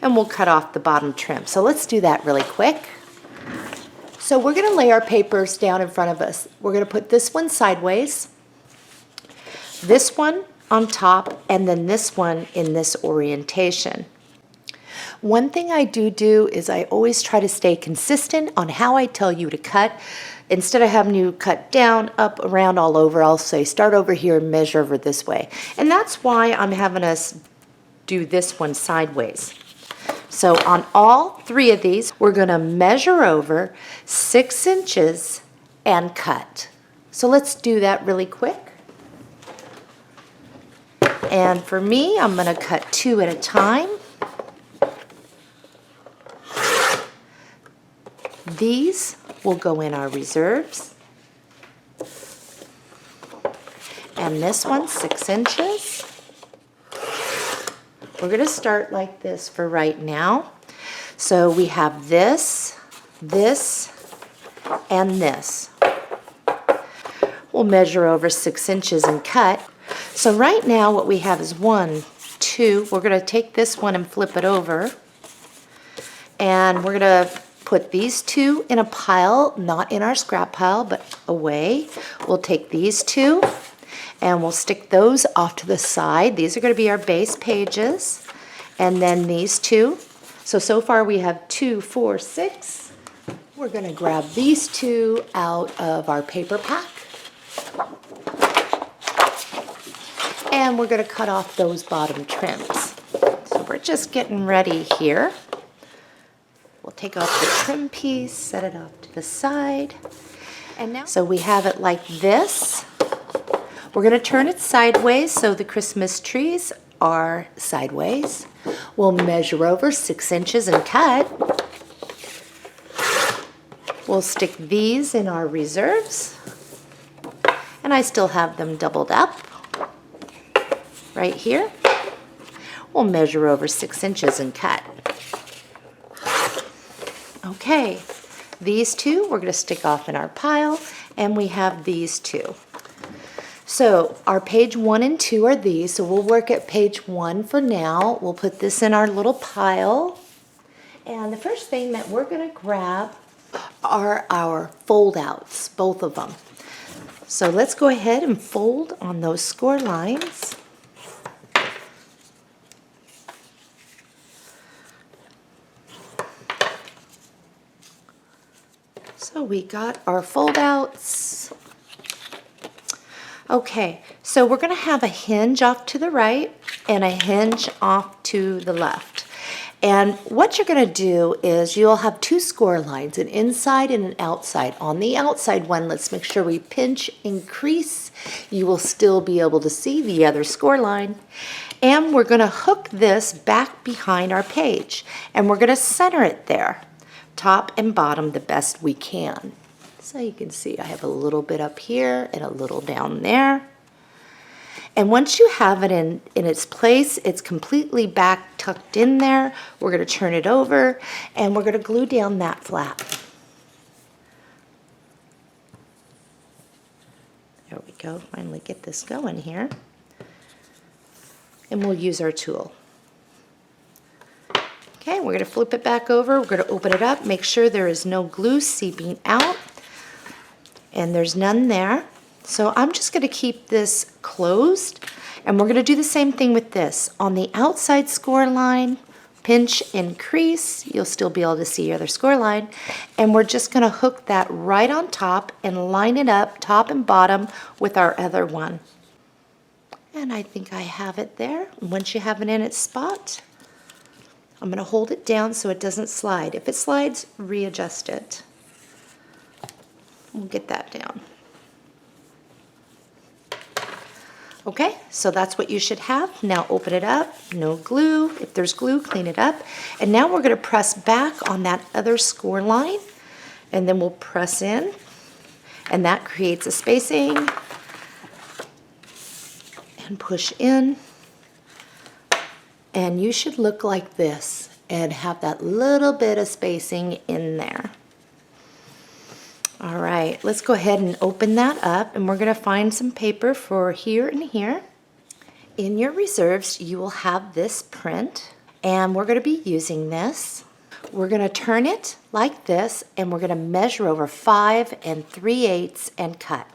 And we'll cut off the bottom trim. So let's do that really quick. So we're going to lay our papers down in front of us. We're going to put this one sideways, this one on top, and then this one in this orientation. One thing I do is I always try to stay consistent on how I tell you to cut. Instead of having you cut down, up, around, all over, I'll say start over here and measure over this way. And that's why I'm having us do this one sideways. So on all 3 of these, we're going to measure over 6 inches and cut. So let's do that really quick. And for me, I'm going to cut 2 at a time. These will go in our reserves. And this one, 6 inches. We're going to start like this for right now. So we have this, this, and this. We'll measure over 6 inches and cut. So right now what we have is 1, 2. We're going to take this one and flip it over. And we're going to put these 2 in a pile, not in our scrap pile, but away. We'll take these 2. And we'll stick those off to the side. These are going to be our base pages. And then these 2. So far we have 2, 4, 6. We're going to grab these 2 out of our paper pack. And we're going to cut off those bottom trims. So we're just getting ready here. We'll take off the trim piece, set it off to the side. And now, so we have it like this. We're going to turn it sideways so the Christmas trees are sideways. We'll measure over 6 inches and cut. We'll stick these in our reserves. And I still have them doubled up right here. We'll measure over 6 inches and cut. Okay, these two we're going to stick off in our pile, and we have these two. So our page 1 and 2 are these, so we'll work at page 1 for now. We'll put this in our little pile. And the first thing that we're going to grab are our fold outs, both of them. So let's go ahead and fold on those score lines. So we got our fold outs. Okay, so we're going to have a hinge off to the right and a hinge off to the left. And what you're going to do is you'll have 2 score lines, an inside and an outside. On the outside one, let's make sure we pinch and crease. You will still be able to see the other score line. And we're going to hook this back behind our page. And we're going to center it there, top and bottom, the best we can. So you can see I have a little bit up here and a little down there. And once you have it in its place, it's completely back tucked in there. We're going to turn it over and we're going to glue down that flap. There we go. Finally get this going here. And we'll use our tool. Okay, we're going to flip it back over. We're going to open it up, make sure there is no glue seeping out. And there's none there. So I'm just going to keep this closed, and we're going to do the same thing with this. On the outside score line, pinch and crease. You'll still be able to see your other score line. And we're just going to hook that right on top and line it up, top and bottom, with our other one. And I think I have it there. Once you have it in its spot, I'm going to hold it down so it doesn't slide. If it slides, readjust it. We'll get that down. Okay, so that's what you should have. Now open it up, no glue. If there's glue, clean it up. And now we're going to press back on that other score line, and then we'll press in, and that creates a spacing. And push in. And you should look like this and have that little bit of spacing in there. All right, let's go ahead and open that up, and we're going to find some paper for here and here. In your reserves, you will have this print, and we're going to be using this. We're going to turn it like this, and we're going to measure over 5 3/8 and cut.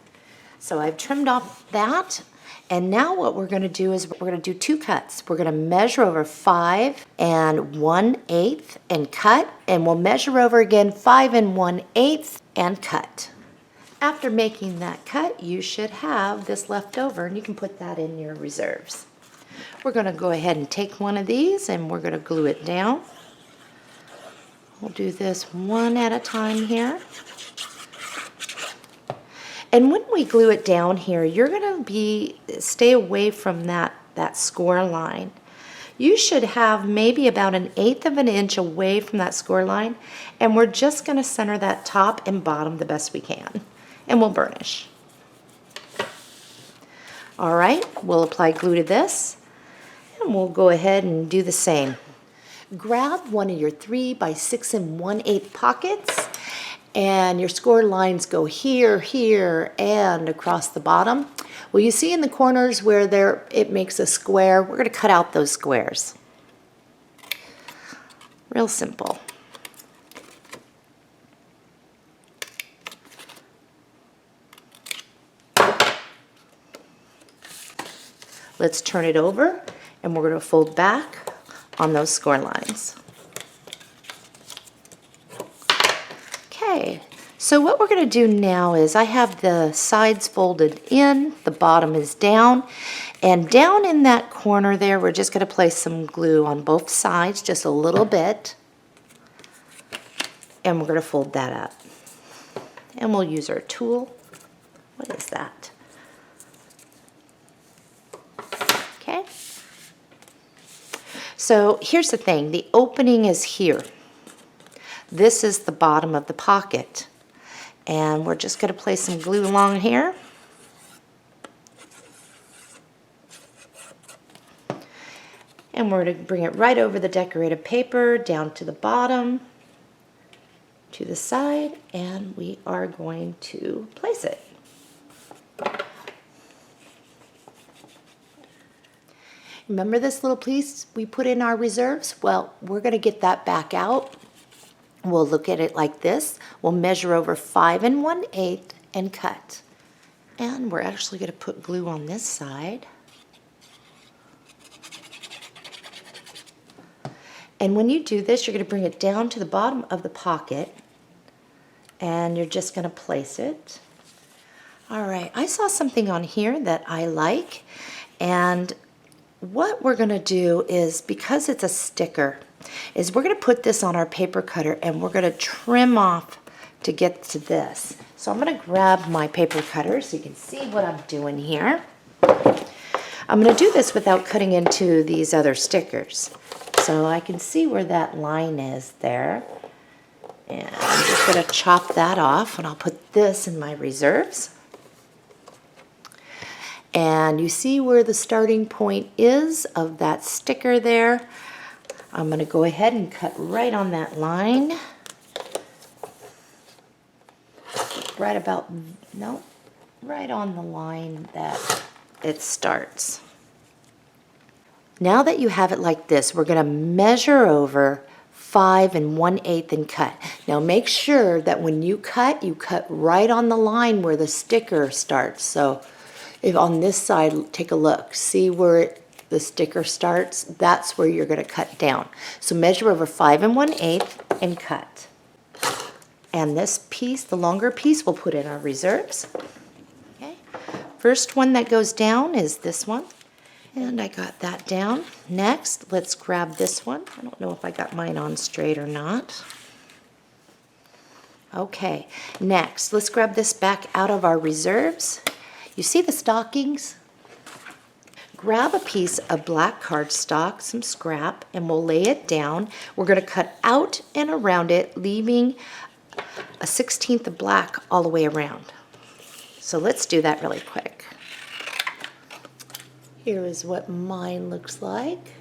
So I've trimmed off that, and now what we're going to do is we're going to do 2 cuts. We're going to measure over 5 1/8 and cut, and we'll measure over again 5 1/8 and cut. After making that cut, you should have this left over, and you can put that in your reserves. We're going to go ahead and take one of these, and we're going to glue it down. We'll do this one at a time here. And when we glue it down here, you're going to stay away from that score line. You should have maybe about 1/8 of an inch away from that score line, and we're just going to center that top and bottom the best we can, and we'll burnish. All right, we'll apply glue to this, and we'll go ahead and do the same. Grab one of your 3 by 6 1/8 pockets, and your score lines go here, here, and across the bottom. Well, you see in the corners where it makes a square, we're going to cut out those squares. Real simple. Let's turn it over, and we're going to fold back on those score lines. Okay. So what we're going to do now is I have the sides folded in, the bottom is down, and down in that corner there we're just going to place some glue on both sides, just a little bit, and we're going to fold that up. And we'll use our tool. What is that? Okay. So here's the thing, the opening is here. This is the bottom of the pocket. And we're just going to place some glue along here. And we're going to bring it right over the decorative paper, down to the bottom, to the side, and we are going to place it. Remember this little piece we put in our reserves? Well, we're going to get that back out. We'll look at it like this. We'll measure over 5 1/8 and cut. And we're actually going to put glue on this side. And when you do this, you're going to bring it down to the bottom of the pocket, and you're just going to place it. All right, I saw something on here that I like, and what we're going to do is, because it's a sticker, is we're going to put this on our paper cutter and we're going to trim off to get to this. So I'm going to grab my paper cutter so you can see what I'm doing here. I'm going to do this without cutting into these other stickers. So I can see where that line is there. And I'm just going to chop that off, and I'll put this in my reserves. And you see where the starting point is of that sticker there. I'm going to go ahead and cut right on that line. Right about, no, right on the line that it starts. Now that you have it like this, we're going to measure over 5 1/8 and cut. Now make sure that when you cut right on the line where the sticker starts. So if on this side, take a look, see where the sticker starts? That's where you're going to cut down. So measure over 5 1/8 and cut. And this piece, the longer piece, we'll put in our reserves. Okay. First one that goes down is this one. And I got that down. Next, let's grab this one. I don't know if I got mine on straight or not. Okay, next, let's grab this back out of our reserves. You see the stockings? Grab a piece of black cardstock, some scrap, and we'll lay it down. We're going to cut out and around it, leaving a 1/16 of black all the way around. So let's do that really quick. Here is what mine looks like.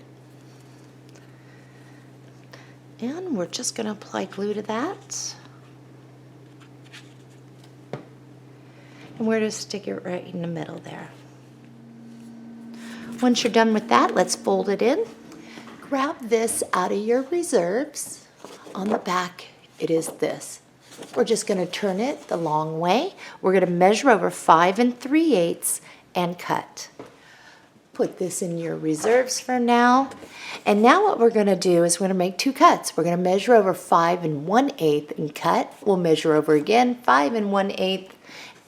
And we're just going to apply glue to that. And we're going to stick it right in the middle there. Once you're done with that, let's fold it in. Grab this out of your reserves. On the back, it is this. We're just going to turn it the long way. We're going to measure over 5 3/8 and cut. Put this in your reserves for now. And now what we're going to do is we're going to make 2 cuts. We're going to measure over 5 1/8 and cut. We'll measure over again 5 1/8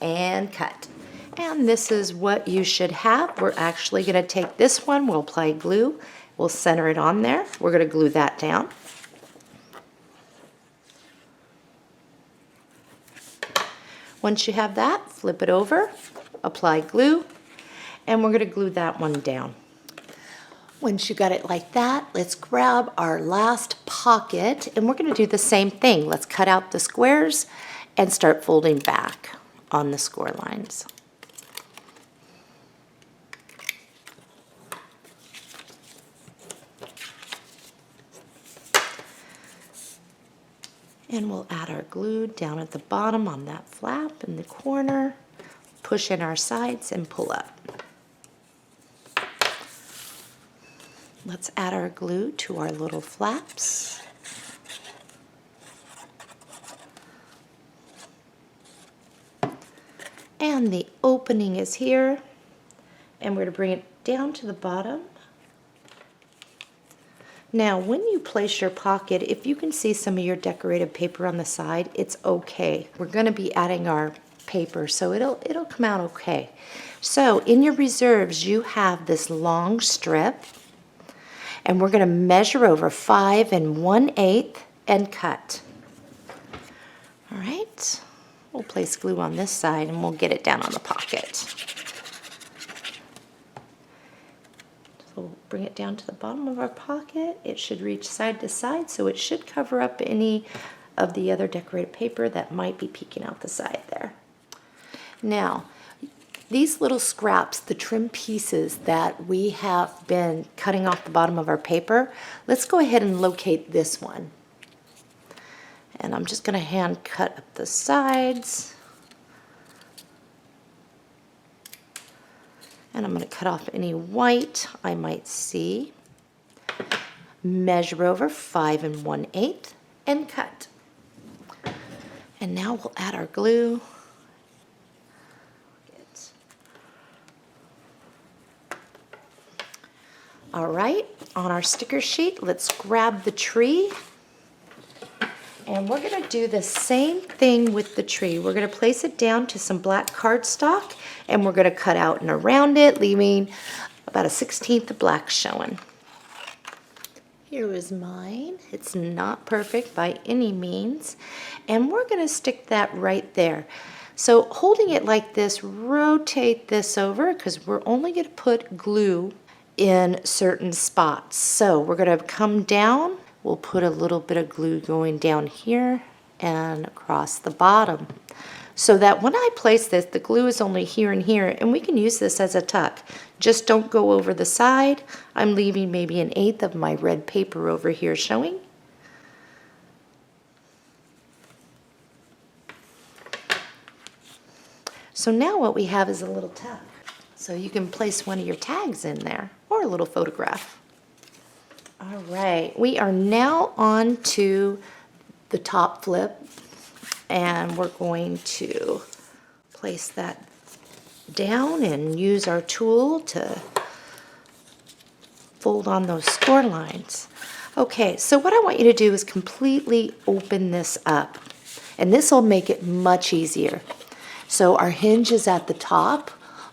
and cut. And this is what you should have. We're actually going to take this one, we'll apply glue, we'll center it on there. We're going to glue that down. Once you have that, flip it over, apply glue, and we're going to glue that one down. Once you got it like that, let's grab our last pocket, and we're going to do the same thing. Let's cut out the squares and start folding back on the score lines. And we'll add our glue down at the bottom on that flap in the corner, push in our sides and pull up. Let's add our glue to our little flaps. And the opening is here, and we're going to bring it down to the bottom. Now, when you place your pocket, if you can see some of your decorative paper on the side, it's okay. We're going to be adding our paper, so it'll come out okay. So, in your reserves, you have this long strip, and we're going to measure over 5 1/8 and cut. All right, we'll place glue on this side, and we'll get it down on the pocket. We'll bring it down to the bottom of our pocket. It should reach side to side, so it should cover up any of the other decorated paper that might be peeking out the side there. Now, these little scraps, the trim pieces that we have been cutting off the bottom of our paper, let's go ahead and locate this one. And I'm just going to hand cut up the sides. And I'm going to cut off any white I might see. Measure over 5 1/8 and cut. And now we'll add our glue. All right, on our sticker sheet, let's grab the tree. And we're going to do the same thing with the tree. We're going to place it down to some black cardstock, and we're going to cut out and around it, leaving about 1/16 of black showing. Here is mine. It's not perfect by any means. And we're going to stick that right there. So holding it like this, rotate this over because we're only going to put glue in certain spots. So we're going to come down. We'll put a little bit of glue going down here and across the bottom. So that when I place this, the glue is only here and here, and we can use this as a tuck. Just don't go over the side. I'm leaving maybe 1/8 of my red paper over here showing. So now what we have is a little tuck. So you can place one of your tags in there or a little photograph. All right, we are now on to the top flip, and we're going to place that down and use our tool to fold on those score lines. Okay, so what I want you to do is completely open this up, and this will make it much easier. So our hinge is at the top.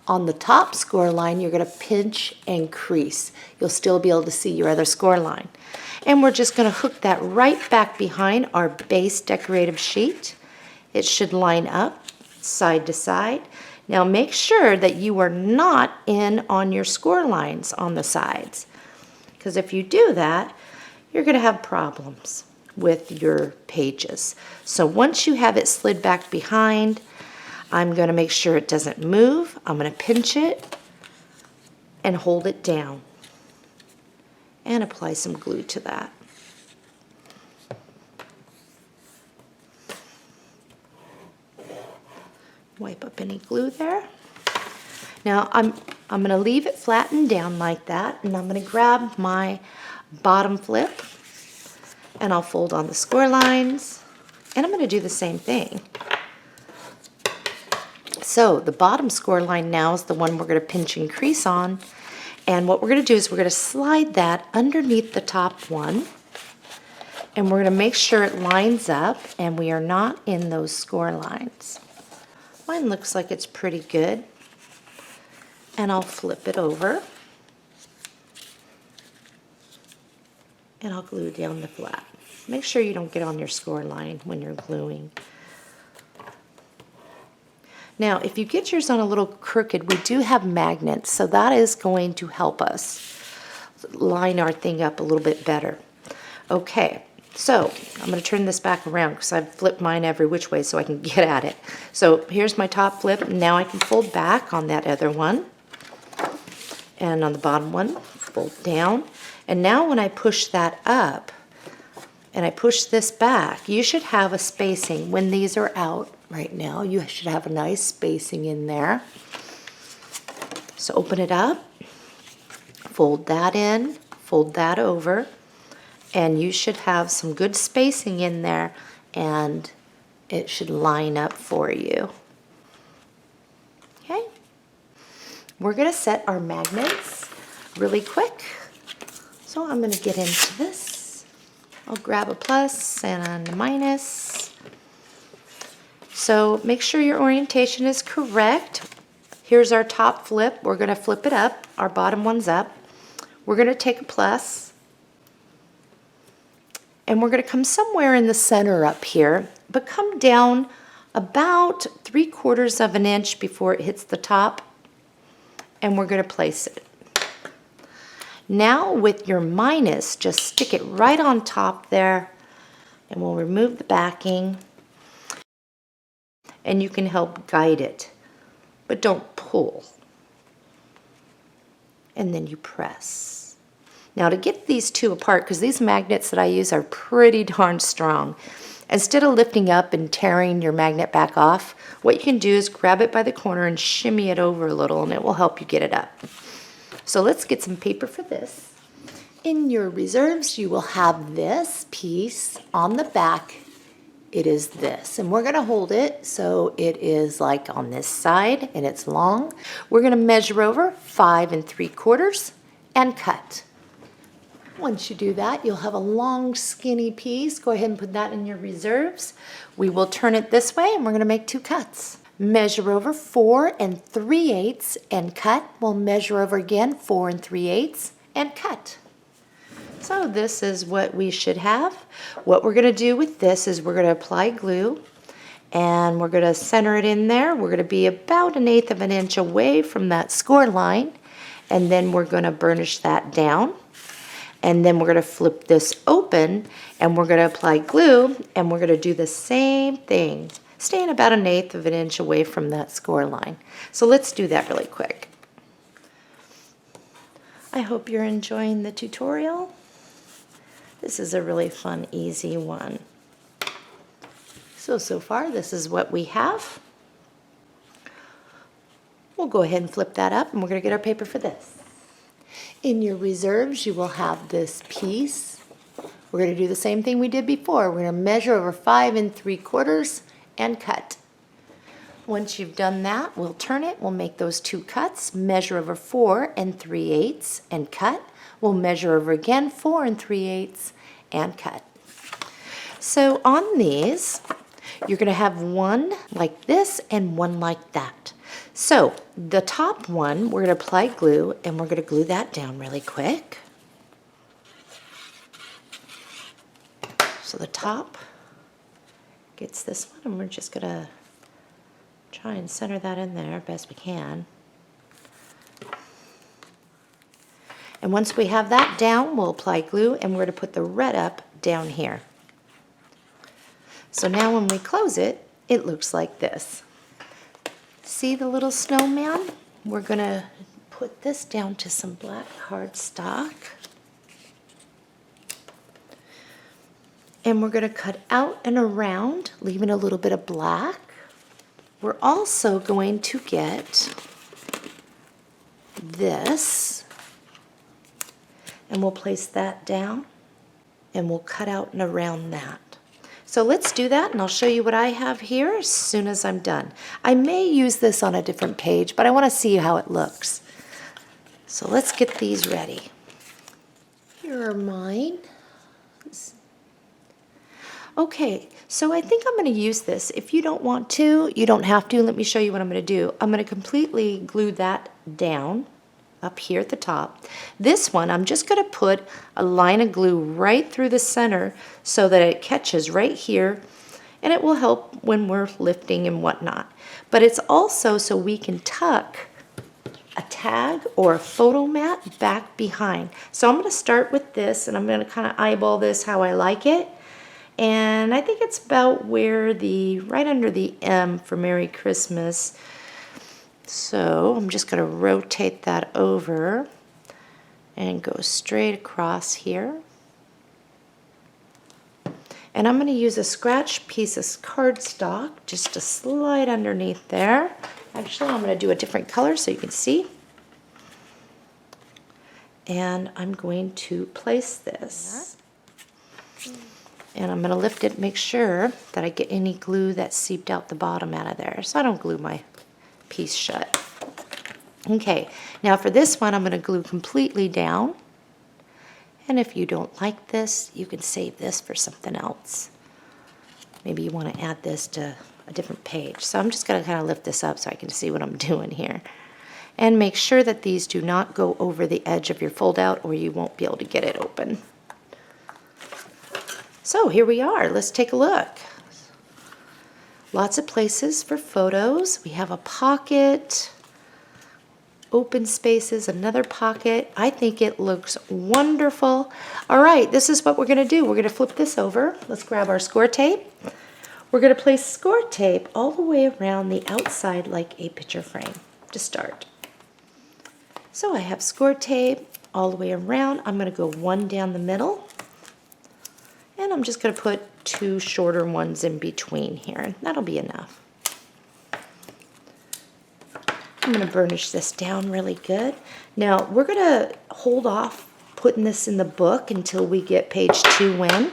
On the top score line, you're going to pinch and crease. You'll still be able to see your other score line. And we're just going to hook that right back behind our base decorative sheet. It should line up side to side. Now make sure that you are not in on your score lines on the sides, because if you do that, you're going to have problems with your pages. So once you have it slid back behind, I'm going to make sure it doesn't move. I'm going to pinch it and hold it down and apply some glue to that. Wipe up any glue there. Now I'm going to leave it flattened down like that, and I'm going to grab my bottom flip and I'll fold on the score lines, and I'm going to do the same thing. So the bottom score line now is the one we're going to pinch and crease on, and what we're going to do is we're going to slide that underneath the top one, and we're going to make sure it lines up and we are not in those score lines. Mine looks like it's pretty good, and I'll flip it over and I'll glue down the flat. Make sure you don't get on your score line when you're gluing. Now, if you get yours on a little crooked, we do have magnets, so that is going to help us line our thing up a little bit better. Okay, so I'm going to turn this back around because I've flipped mine every which way so I can get at it. So here's my top flip. Now I can fold back on that other one. And on the bottom one, fold down. And now when I push that up and I push this back, you should have a spacing. When these are out right now, you should have a nice spacing in there. So open it up, fold that in, fold that over, and you should have some good spacing in there, and it should line up for you. Okay, we're going to set our magnets really quick. So I'm going to get into this. I'll grab a plus and a minus. So make sure your orientation is correct. Here's our top flip. We're going to flip it up. Our bottom one's up. We're going to take a plus, and we're going to come somewhere in the center up here, but come down about 3/4 of an inch before it hits the top, and we're going to place it. Now with your minus, just stick it right on top there And we'll remove the backing, and you can help guide it, but don't pull. And then you press. Now to get these two apart, because these magnets that I use are pretty darn strong, instead of lifting up and tearing your magnet back off, what you can do is grab it by the corner and shimmy it over a little, and it will help you get it up. So let's get some paper for this. In your reserves, you will have this piece on the back. It is this, and we're going to hold it so it is like on this side and it's long. We're going to measure over 5 3/4 and cut. Once you do that, you'll have a long skinny piece. Go ahead and put that in your reserves. We will turn it this way, and we're going to make 2 cuts. Measure over 4 3/8 and cut. We'll measure over again 4 3/8 and cut. So this is what we should have. What we're going to do with this is we're going to apply glue, and we're going to center it in there. We're going to be about 1/8 of an inch away from that score line, and then we're going to burnish that down. And then we're going to flip this open, and we're going to apply glue, and we're going to do the same thing, staying about 1/8 of an inch away from that score line. So let's do that really quick. I hope you're enjoying the tutorial. This is a really fun, easy one. So far, this is what we have. We'll go ahead and flip that up, and we're going to get our paper for this. In your reserves, you will have this piece. We're going to do the same thing we did before. We're going to measure over 5 3/4 and cut. Once you've done that, we'll turn it. We'll make those 2 cuts. Measure over 4 3/8 and cut. We'll measure over again 4 3/8 and cut. So on these, you're going to have one like this and one like that. So the top one, we're going to apply glue, and we're going to glue that down really quick. So the top gets this one, and we're just going to try and center that in there best we can. And once we have that down, we'll apply glue, and we're going to put the red up down here. So now when we close it, it looks like this. See the little snowman? We're going to put this down to some black cardstock. And we're going to cut out and around, leaving a little bit of black. We're also going to get this, and we'll place that down, and we'll cut out and around that. So let's do that, and I'll show you what I have here as soon as I'm done. I may use this on a different page, but I want to see how it looks. So let's get these ready. Here are mine. Okay, so I think I'm going to use this. If you don't want to, you don't have to. Let me show you what I'm going to do. I'm going to completely glue that down up here at the top. This one, I'm just going to put a line of glue right through the center so that it catches right here, and it will help when we're lifting and whatnot. But it's also so we can tuck a tag or a photo mat back behind. So I'm going to start with this, and I'm going to kind of eyeball this how I like it. And I think it's about where right under the M for Merry Christmas. So I'm just going to rotate that over and go straight across here. And I'm going to use a scratch piece of cardstock just to slide underneath there. Actually, I'm going to do a different color so you can see. And I'm going to place this. And I'm going to lift it, make sure that I get any glue that seeped out the bottom out of there, so I don't glue my piece shut. Okay, now for this one, I'm going to glue completely down. And if you don't like this, you can save this for something else. Maybe you want to add this to a different page. So I'm just going to kind of lift this up so I can see what I'm doing here. And make sure that these do not go over the edge of your fold out, or you won't be able to get it open. So here we are. Let's take a look. Lots of places for photos. We have a pocket. open spaces, another pocket. I think it looks wonderful. All right, this is what we're going to do. We're going to flip this over. Let's grab our score tape. We're going to place score tape all the way around the outside like a picture frame to start. So I have score tape all the way around. I'm going to go one down the middle, and I'm just going to put two shorter ones in between here. That'll be enough. I'm going to burnish this down really good. Now we're going to hold off putting this in the book until we get page 2 in.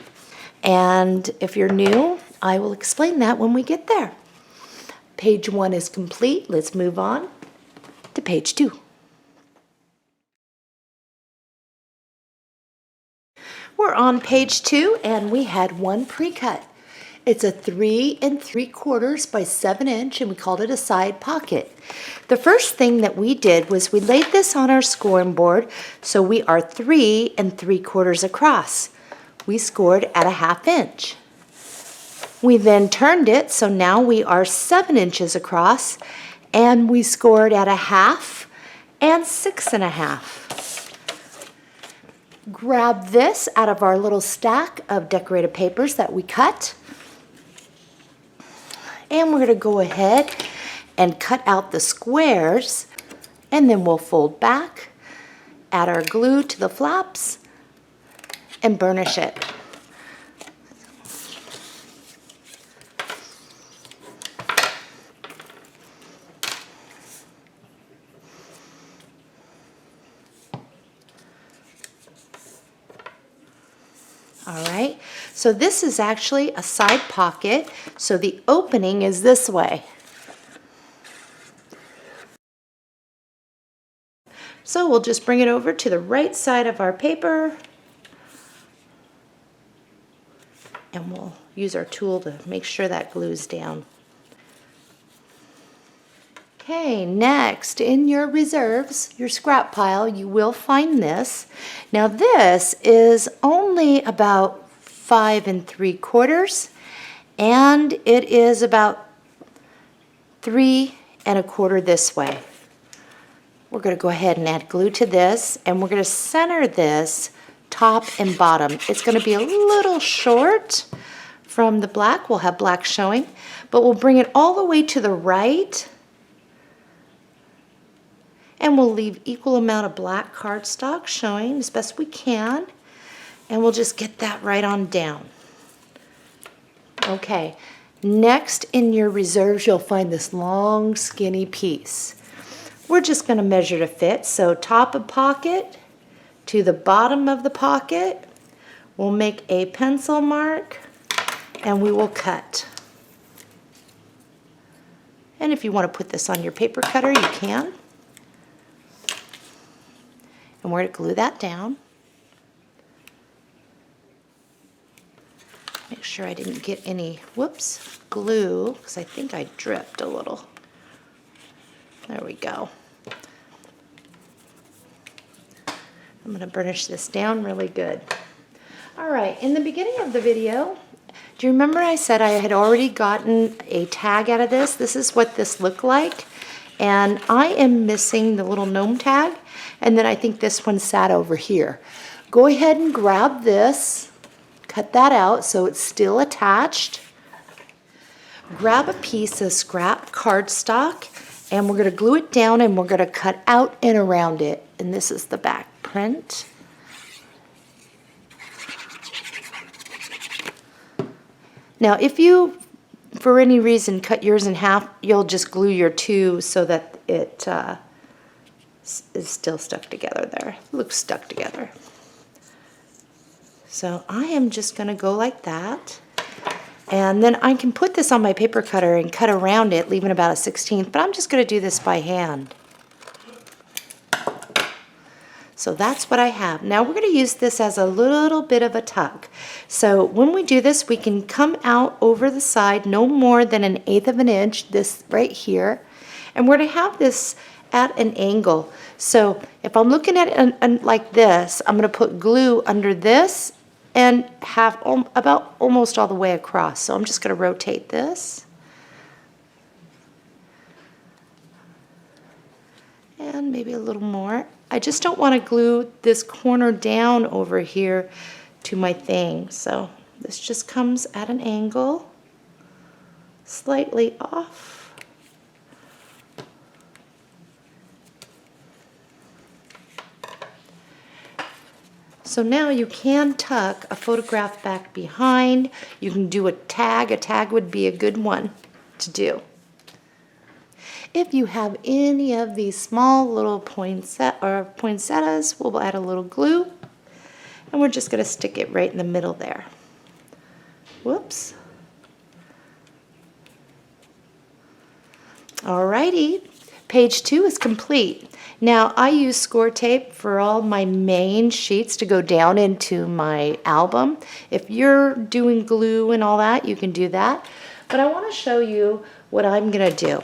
And if you're new, I will explain that when we get there. Page 1 is complete. Let's move on to page 2. We're on page 2 and we had one pre-cut. It's a 3 3/4 by 7 inch and we called it a side pocket. The first thing that we did was we laid this on our scoring board so we are 3 3/4 across. We scored at a 1/2 inch. We then turned it so now we are 7 inches across and we scored at a 1/2 and 6 1/2. Grab this out of our little stack of decorated papers that we cut. And we're going to go ahead and cut out the squares, and then we'll fold back, add our glue to the flaps, and burnish it. All right, so this is actually a side pocket, so the opening is this way. So we'll just bring it over to the right side of our paper, and we'll use our tool to make sure that glues down. Okay, next in your reserves, your scrap pile, you will find this. Now this is only about 5 3/4 and it is about 3 1/4 this way. We're going to go ahead and add glue to this and we're going to center this top and bottom. It's going to be a little short from the black. We'll have black showing, but we'll bring it all the way to the right. And we'll leave equal amount of black cardstock showing as best we can. And we'll just get that right on down. Okay, next in your reserves, you'll find this long, skinny piece. We're just going to measure to fit. So top of pocket to the bottom of the pocket. We'll make a pencil mark and we will cut. And if you want to put this on your paper cutter, you can. And we're going to glue that down. Make sure I didn't get any, whoops, glue, because I think I dripped a little. There we go. I'm going to burnish this down really good. All right, in the beginning of the video, do you remember I said I had already gotten a tag out of this? This is what this looked like. And I am missing the little gnome tag. And then I think this one sat over here. Go ahead and grab this, cut that out so it's still attached. Grab a piece of scrap cardstock and we're going to glue it down and we're going to cut out and around it. And this is the back print. Now if you, for any reason, cut yours in half, you'll just glue your two so that it is still stuck together there. Looks stuck together. So I am just going to go like that. And then I can put this on my paper cutter and cut around it, leaving about a 1/16, but I'm just going to do this by hand. So that's what I have. Now we're going to use this as a little bit of a tuck. So when we do this, we can come out over the side no more than 1/8 of an inch, this right here. And we're going to have this at an angle. So if I'm looking at it like this, I'm going to put glue under this and have about almost all the way across. So I'm just going to rotate this. and maybe a little more. I just don't want to glue this corner down over here to my thing, so this just comes at an angle, slightly off. So now you can tuck a photograph back behind. You can do a tag. A tag would be a good one to do. If you have any of these small little poinsettias, we'll add a little glue, and we're just going to stick it right in the middle there. Whoops. Alrighty, page 2 is complete. Now I use score tape for all my main sheets to go down into my album. If you're doing glue and all that, you can do that. But I want to show you what I'm going to do.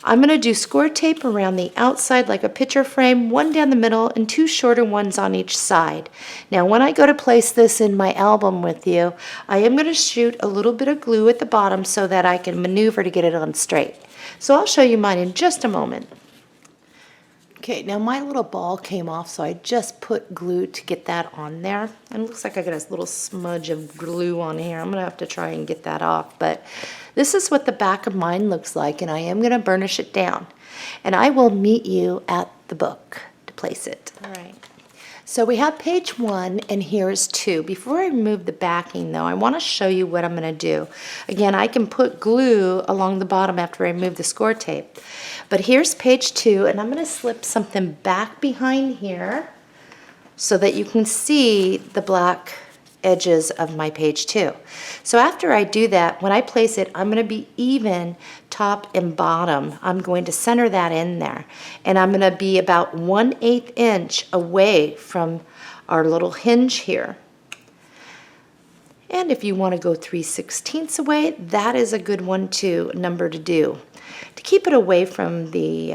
I'm going to do score tape around the outside like a picture frame, one down the middle and 2 shorter ones on each side. Now when I go to place this in my album with you, I am going to shoot a little bit of glue at the bottom so that I can maneuver to get it on straight. So I'll show you mine in just a moment. Okay, now my little ball came off, so I just put glue to get that on there. And it looks like I got a little smudge of glue on here. I'm going to have to try and get that off. But this is what the back of mine looks like, and I am going to burnish it down. And I will meet you at the book to place it. All right. So we have page 1, and here's 2. Before I remove the backing, though, I want to show you what I'm going to do. Again, I can put glue along the bottom after I remove the score tape. But here's page 2, and I'm going to slip something back behind here so that you can see the black edges of my page 2. So after I do that, when I place it, I'm going to be even top and bottom. I'm going to center that in there, and I'm going to be about 1/8 inch away from our little hinge here. And if you want to go 3/16 away, that is a good one too, number to do, to keep it away from the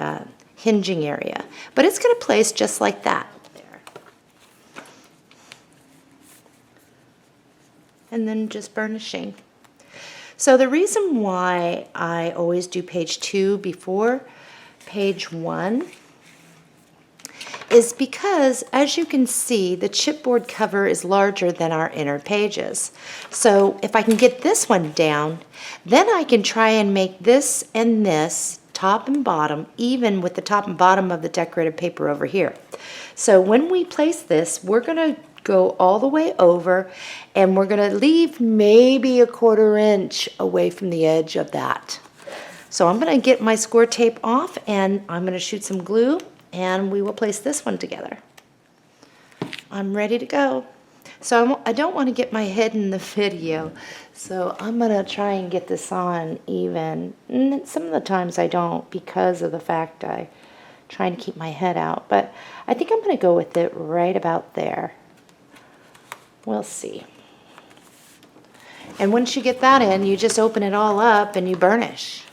hinging area. But it's going to place just like that. And then just burnishing. So the reason why I always do page 2 before page 1 is because, as you can see, the chipboard cover is larger than our inner pages. So if I can get this one down, then I can try and make this and this, top and bottom, even with the top and bottom of the decorated paper over here. So when we place this, we're going to go all the way over, and we're going to leave maybe a 1/4 inch away from the edge of that. So I'm going to get my score tape off, and I'm going to shoot some glue, and we will place this one together. I'm ready to go. So I don't want to get my head in the video, so I'm going to try and get this on even. And some of the times I don't, because of the fact I trying to keep my head out, but I think I'm going to go with it right about there. We'll see. And once you get that in, you just open it all up and you burnish.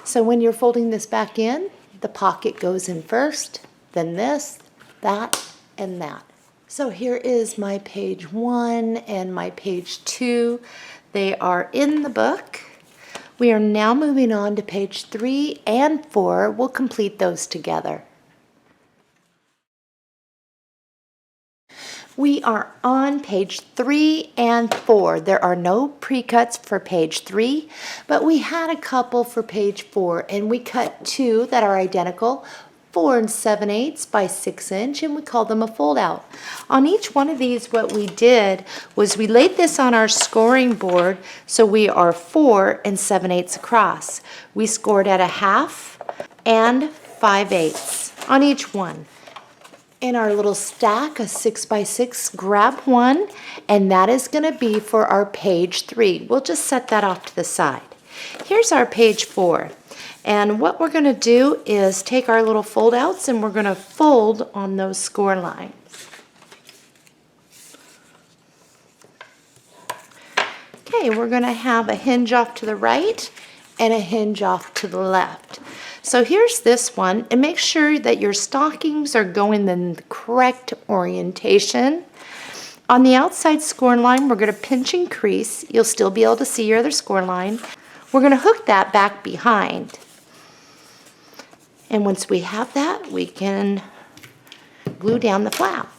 So when you're folding this back in, the pocket goes in first, then this, that, and that. So here is my page 1 and my page 2. They are in the book. We are now moving on to page 3 and 4. We'll complete those together. We are on page 3 and 4. There are no pre-cuts for page 3, but we had a couple for page 4, and we cut 2 that are identical, 4 7/8 by 6 inch, and we call them a fold out. On each one of these, what we did was we laid this on our scoring board, so we are 4 7/8 across. We scored at 1/2 and 5/8 on each one. In our little stack of 6 by 6, grab one, and that is going to be for our page 3. We'll just set that off to the side. Here's our page 4, and what we're going to do is take our little fold outs, and we're going to fold on those score lines. Okay, we're going to have a hinge off to the right and a hinge off to the left. So here's this one, and make sure that your stockings are going in the correct orientation. On the outside score line, we're going to pinch and crease. You'll still be able to see your other score line. We're going to hook that back behind. And once we have that, we can glue down the flap.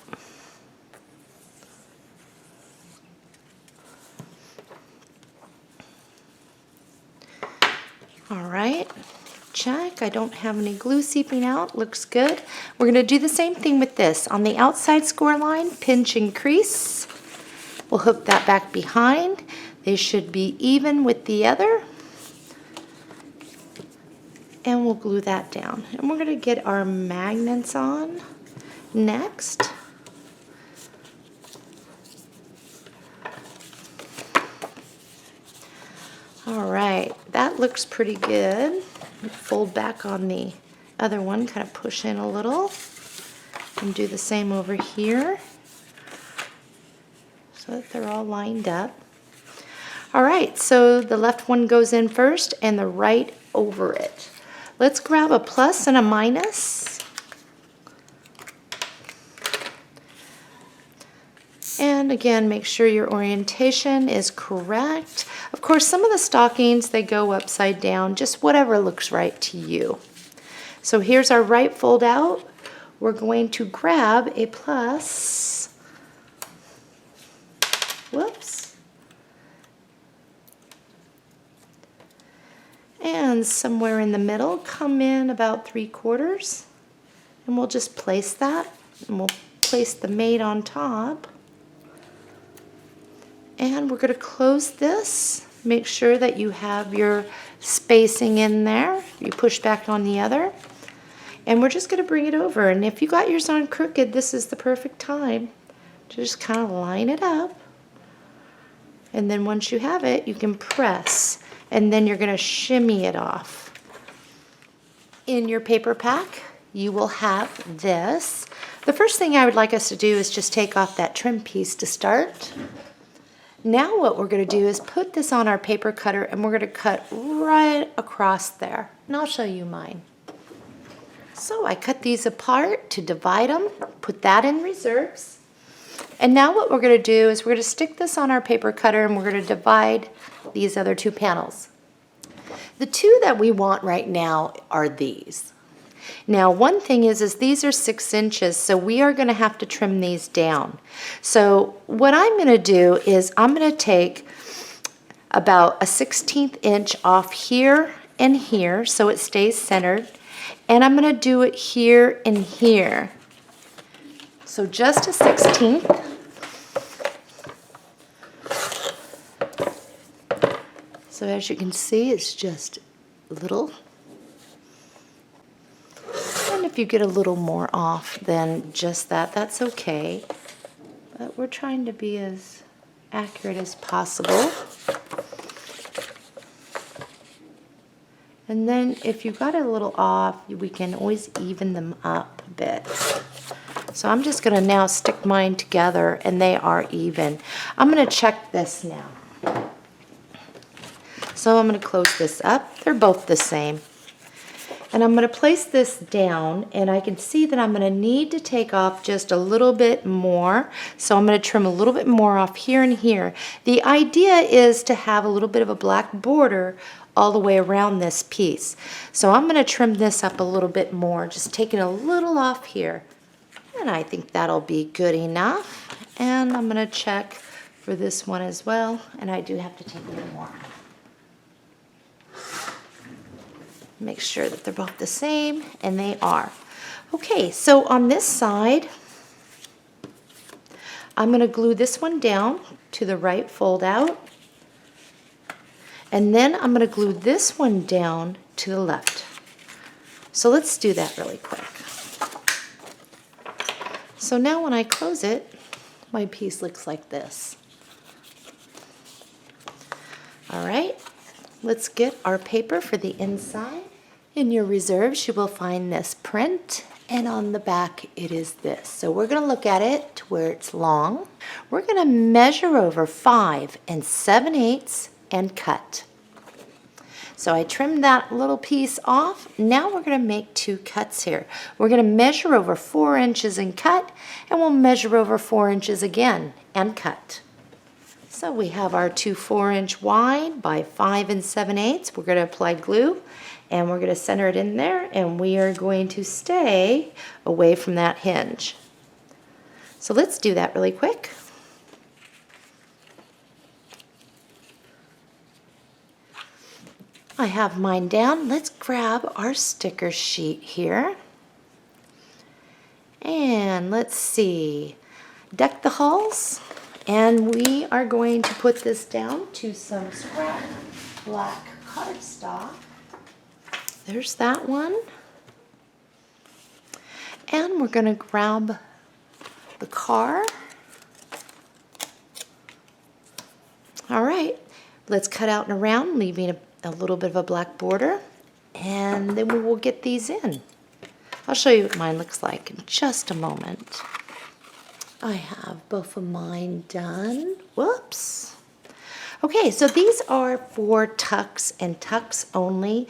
All right, check. I don't have any glue seeping out. Looks good. We're going to do the same thing with this. On the outside score line, pinch and crease. We'll hook that back behind. They should be even with the other. And we'll glue that down. And we're going to get our magnets on next. All right, that looks pretty good. Fold back on the other one, kind of push in a little. And do the same over here so that they're all lined up. All right, so the left one goes in first and the right over it. Let's grab a plus and a minus. And again, make sure your orientation is correct. Of course, some of the stockings, they go upside down, just whatever looks right to you. So here's our right fold out. We're going to grab a plus. Whoops. And somewhere in the middle, come in about 3/4. And we'll just place that. And we'll place the mate on top. And we're going to close this. Make sure that you have your spacing in there. You push back on the other. And we're just going to bring it over. And if you got yours on crooked, this is the perfect time to just kind of line it up. And then once you have it, you can press. And then you're going to shimmy it off. In your paper pack, you will have this. The first thing I would like us to do is just take off that trim piece to start. Now what we're going to do is put this on our paper cutter and we're going to cut right across there. And I'll show you mine. So I cut these apart to divide them, put that in reserves. And now what we're going to do is we're going to stick this on our paper cutter and we're going to divide these other two panels. The two that we want right now are these. Now one thing is these are 6 inches, so we are going to have to trim these down. So what I'm going to do is I'm going to take about a 1/16 inch off here and here so it stays centered, and I'm going to do it here and here. So just a 1/16. So as you can see, it's just little. And if you get a little more off than just that, that's okay. But we're trying to be as accurate as possible. And then if you got a little off, we can always even them up a bit. So I'm just going to now stick mine together and they are even. I'm going to check this now. So I'm going to close this up. They're both the same. And I'm going to place this down, and I can see that I'm going to need to take off just a little bit more. So I'm going to trim a little bit more off here and here. The idea is to have a little bit of a black border all the way around this piece. So I'm going to trim this up a little bit more, just taking a little off here. And I think that'll be good enough. And I'm going to check for this one as well, and I do have to take a little more. Make sure that they're both the same, and they are. Okay, so on this side, I'm going to glue this one down to the right fold out, and then I'm going to glue this one down to the left. So let's do that really quick. So now when I close it, my piece looks like this. All right, let's get our paper for the inside. In your reserves, you will find this print, and on the back it is this. So we're going to look at it to where it's long. We're going to measure over 5 7/8 and cut. So I trimmed that little piece off. Now we're going to make 2 cuts here. We're going to measure over 4 inches and cut, and we'll measure over 4 inches again and cut. So we have our two 4-inch wide by 5 7/8. We're going to apply glue and we're going to center it in there, and we are going to stay away from that hinge. So let's do that really quick. I have mine down. Let's grab our sticker sheet here. And let's see, deck the halls. And we are going to put this down to some scrap black cardstock. There's that one. And we're going to grab the car. All right, let's cut out and around, leaving a little bit of a black border, and then we will get these in. I'll show you what mine looks like in just a moment. I have both of mine done. Whoops. Okay, so these are for tucks and tucks only.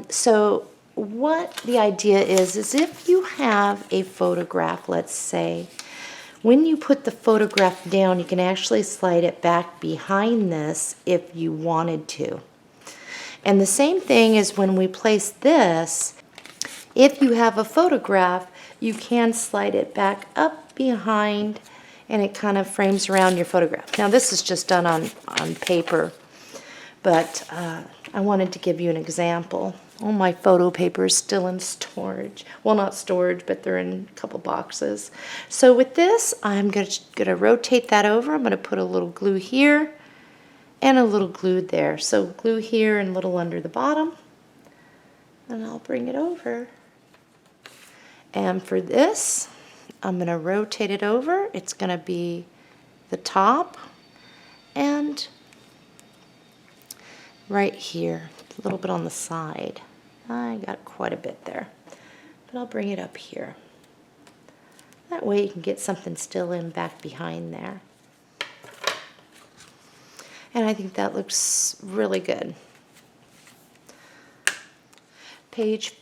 So what the idea is if you have a photograph, let's say, when you put the photograph down, you can actually slide it back behind this if you wanted to. And the same thing is when we place this, if you have a photograph, you can slide it back up behind and it kind of frames around your photograph. Now this is just done on paper, but I wanted to give you an example. All my photo paper is still in storage. Well, not storage, but they're in a couple boxes. So with this, I'm gonna rotate that over. I'm gonna put a little glue here and a little glue there. So glue here and a little under the bottom. And I'll bring it over. And for this, I'm going to rotate it over. It's going to be the top and right here, a little bit on the side. I got quite a bit there, but I'll bring it up here. That way you can get something still in back behind there. And I think that looks really good. Page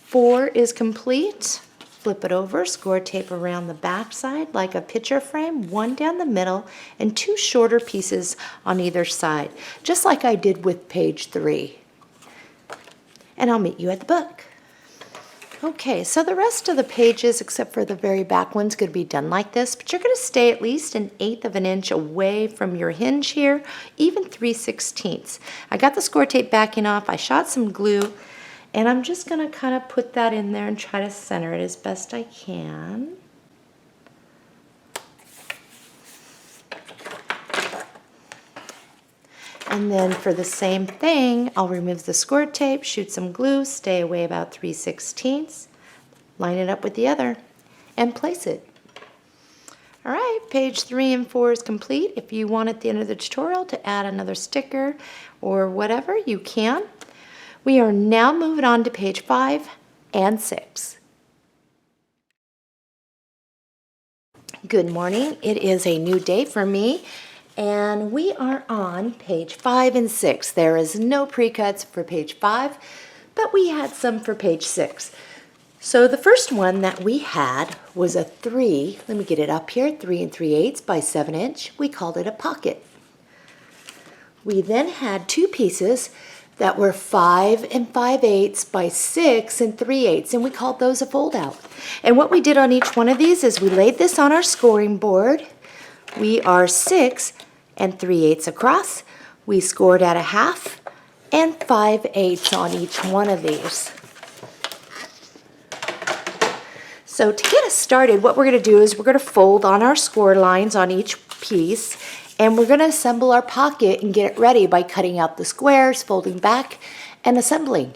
4 is complete. Flip it over, score tape around the back side like a picture frame, one down the middle, and 2 shorter pieces on either side, just like I did with page 3. And I'll meet you at the book. Okay, so the rest of the pages, except for the very back one's going to be done like this, but you're going to stay at least 1/8 of an inch away from your hinge here, even 3/16. I got the score tape backing off, I shot some glue, and I'm just going to kind of put that in there and try to center it as best I can. And then for the same thing, I'll remove the score tape, shoot some glue, stay away about 3/16, line it up with the other, and place it. All right, page 3 and 4 is complete. If you want at the end of the tutorial to add another sticker or whatever, you can. We are now moving on to page 5 and 6. Good morning. It is a new day for me, and we are on page 5 and 6. There is no pre-cuts for page 5, but we had some for page 6. So the first one that we had was a 3, let me get it up here, 3 3/8 by 7 inch. We called it a pocket. We then had 2 pieces that were 5 5/8 by 6 3/8, and we called those a fold out. And what we did on each one of these is we laid this on our scoring board. We are 6 3/8 across. We scored at 1/2 and 5/8 on each one of these. So to get us started, what we're going to do is we're going to fold on our score lines on each piece, and we're going to assemble our pocket and get it ready by cutting out the squares, folding back, and assembling.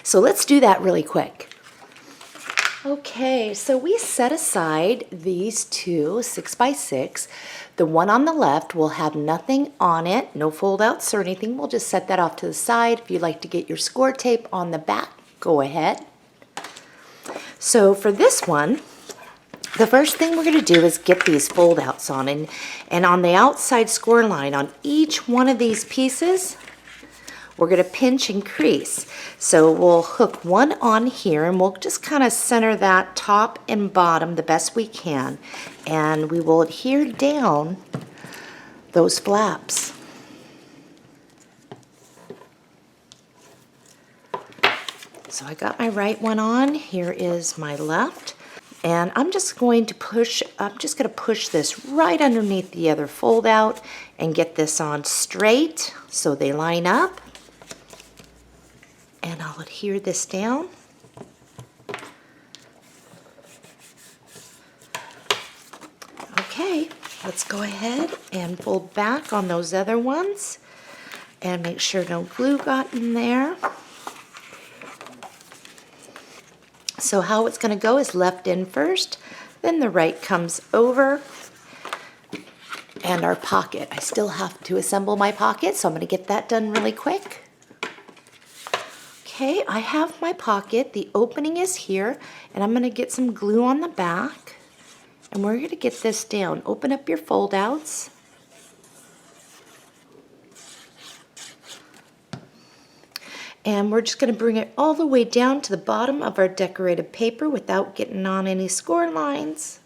So let's do that really quick. Okay, so we set aside these 2 6 by 6. The one on the left will have nothing on it, no fold outs or anything. We'll just set that off to the side. If you'd like to get your score tape on the back, go ahead. So for this one, the first thing we're going to do is get these fold outs on, and on the outside score line on each one of these pieces, we're going to pinch and crease. So we'll hook one on here, and we'll just kind of center that top and bottom the best we can, and we will adhere down those flaps. So I got my right one on. Here is my left. And I'm just going to push this right underneath the other fold out and get this on straight so they line up. And I'll adhere this down. Okay, let's go ahead and fold back on those other ones and make sure no glue got in there. So how it's going to go is left in first, then the right comes over, and our pocket. I still have to assemble my pocket, so I'm going to get that done really quick. Okay, I have my pocket. The opening is here, and I'm going to get some glue on the back, and we're going to get this down. Open up your fold outs. And we're just going to bring it all the way down to the bottom of our decorated paper without getting on any score lines.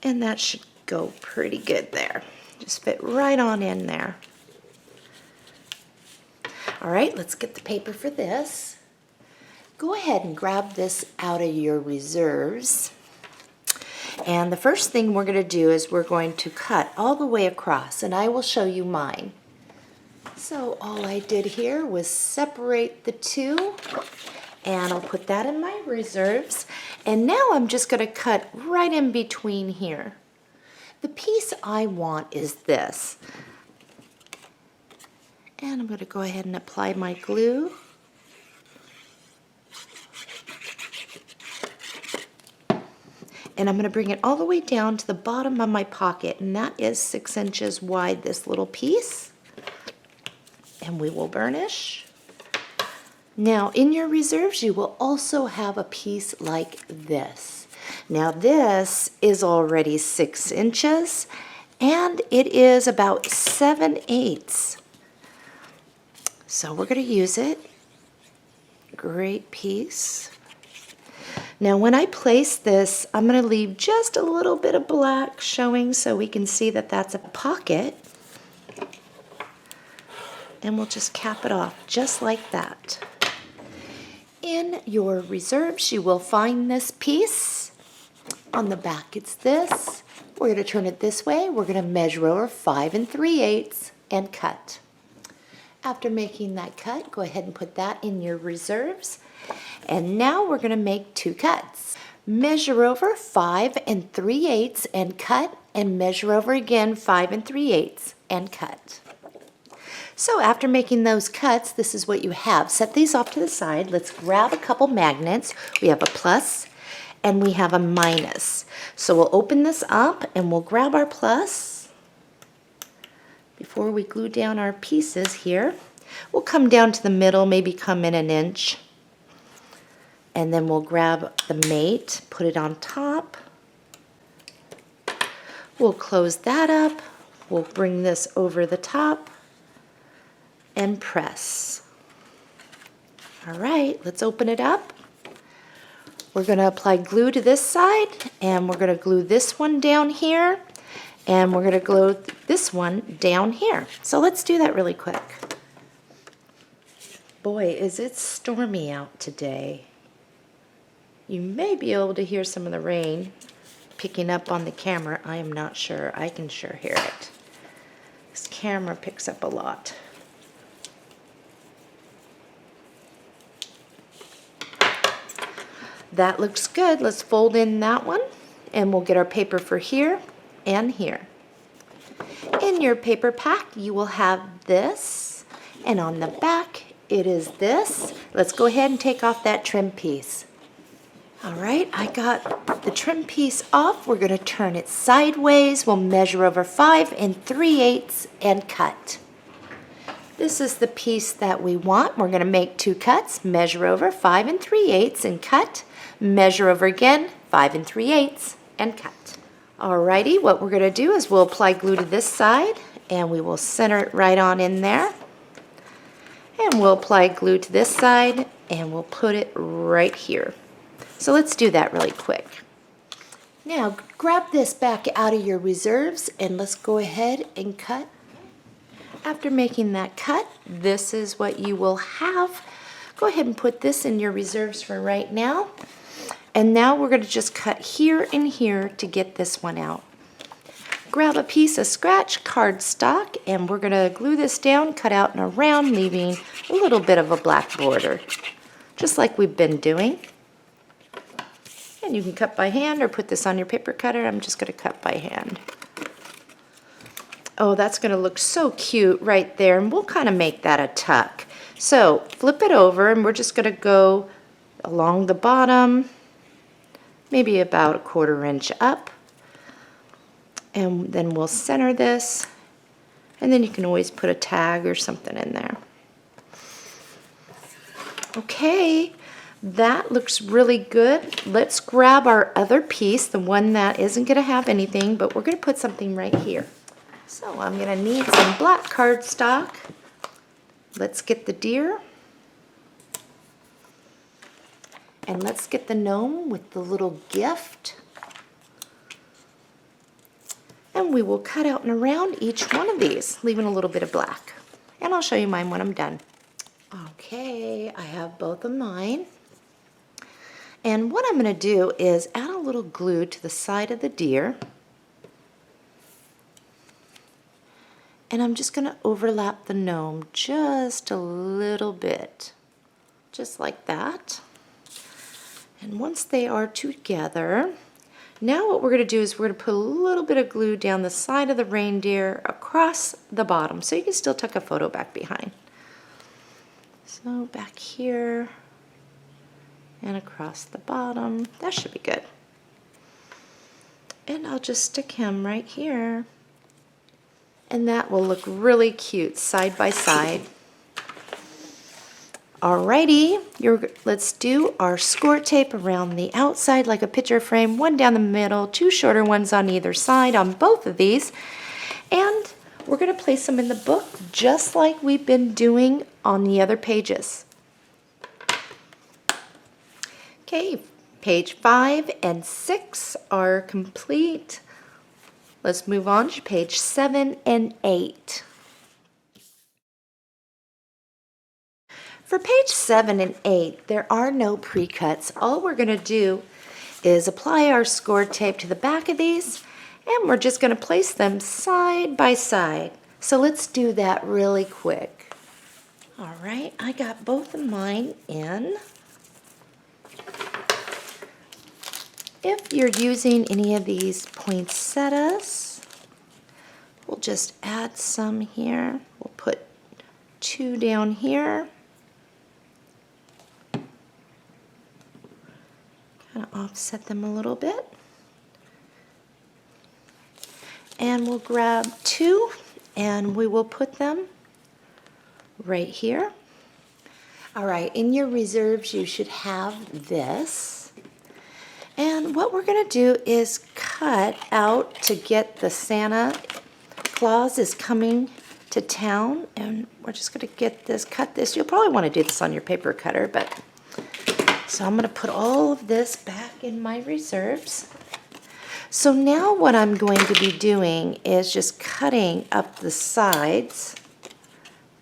And that should go pretty good there. Just fit right on in there. All right, let's get the paper for this. Go ahead and grab this out of your reserves. And the first thing we're going to do is we're going to cut all the way across, and I will show you mine. So all I did here was separate the two, and I'll put that in my reserves. And now I'm just going to cut right in between here. The piece I want is this. And I'm going to go ahead and apply my glue. And I'm going to bring it all the way down to the bottom of my pocket, and that is 6 inches wide, this little piece. And we will burnish. Now in your reserves you will also have a piece like this. Now this is already 6 inches and it is about 7/8. So we're going to use it. Great piece. Now when I place this, I'm going to leave just a little bit of black showing so we can see that that's a pocket. And we'll just cap it off just like that. In your reserves, you will find this piece. On the back, it's this. We're going to turn it this way. We're going to measure over 5 3/8 and cut. After making that cut, go ahead and put that in your reserves. And now we're going to make 2 cuts. Measure over 5 3/8 and cut, and measure over again 5 3/8 and cut. So after making those cuts, this is what you have. Set these off to the side. Let's grab a couple magnets. We have a plus and we have a minus. So we'll open this up and we'll grab our plus. Before we glue down our pieces here, we'll come down to the middle, maybe come in 1 inch. And then we'll grab the mate, put it on top. We'll close that up. We'll bring this over the top and press. All right, let's open it up. We're going to apply glue to this side, and we're going to glue this one down here, and we're going to glue this one down here. So let's do that really quick. Boy, is it stormy out today. You may be able to hear some of the rain picking up on the camera. I am not sure. I can sure hear it. This camera picks up a lot. That looks good. Let's fold in that one, and we'll get our paper for here and here. In your paper pack, you will have this, and on the back, it is this. Let's go ahead and take off that trim piece. All right, I got the trim piece off. We're going to turn it sideways. We'll measure over 5 3/8 and cut. This is the piece that we want. We're going to make 2 cuts, measure over 5 3/8 and cut, measure over again 5 3/8 and cut. Alrighty, what we're going to do is we'll apply glue to this side and we will center it right on in there. And we'll apply glue to this side and we'll put it right here. So let's do that really quick. Now grab this back out of your reserves and let's go ahead and cut. After making that cut, this is what you will have. Go ahead and put this in your reserves for right now. And now we're going to just cut here and here to get this one out. Grab a piece of scratch cardstock and we're going to glue this down, cut out and around, leaving a little bit of a black border, just like we've been doing. And you can cut by hand or put this on your paper cutter. I'm just going to cut by hand. Oh, that's going to look so cute right there, and we'll kind of make that a tuck. So flip it over and we're just going to go along the bottom, maybe about 1/4 inch up. And then we'll center this, and then you can always put a tag or something in there. Okay, that looks really good. Let's grab our other piece, the one that isn't going to have anything, but we're going to put something right here. So I'm going to need some black cardstock. Let's get the deer. And let's get the gnome with the little gift. And we will cut out and around each one of these, leaving a little bit of black. And I'll show you mine when I'm done. Okay, I have both of mine. And what I'm going to do is add a little glue to the side of the deer. And I'm just going to overlap the gnome just a little bit, just like that. And once they are together, now what we're going to do is we're going to put a little bit of glue down the side of the reindeer across the bottom, so you can still tuck a photo back behind. So back here and across the bottom, that should be good. And I'll just stick him right here. And that will look really cute side by side. Alrighty, let's do our score tape around the outside like a picture frame, one down the middle, 2 shorter ones on either side on both of these. And we're going to place them in the book just like we've been doing on the other pages. Okay, page 5 and 6 are complete. Let's move on to page 7 and 8. For page 7 and 8, there are no pre-cuts. All we're going to do is apply our score tape to the back of these, and we're just going to place them side by side. So let's do that really quick. All right, I got both of mine in. If you're using any of these poinsettias, we'll just add some here. We'll put 2 down here. Kind of offset them a little bit. And we'll grab 2 and we will put them right here. All right, in your reserves you should have this. And what we're going to do is cut out to get the Santa Claus is coming to town, and we're just going to get this, cut this. You'll probably want to do this on your paper cutter, but so I'm going to put all of this back in my reserves. So now what I'm going to be doing is just cutting up the sides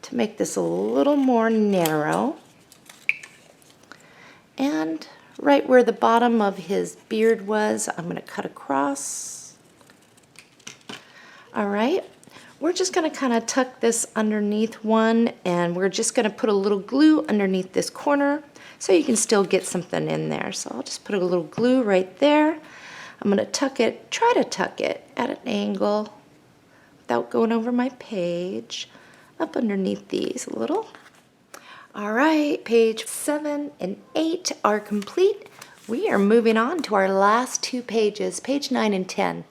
to make this a little more narrow. And right where the bottom of his beard was, I'm going to cut across. All right, we're just going to kind of tuck this underneath one, and we're just going to put a little glue underneath this corner so you can still get something in there. So I'll just put a little glue right there. I'm going to tuck it, try to tuck it at an angle without going over my page, up underneath these a little. All right, page 7 and 8 are complete. We are moving on to our last 2 pages, page 9 and 10.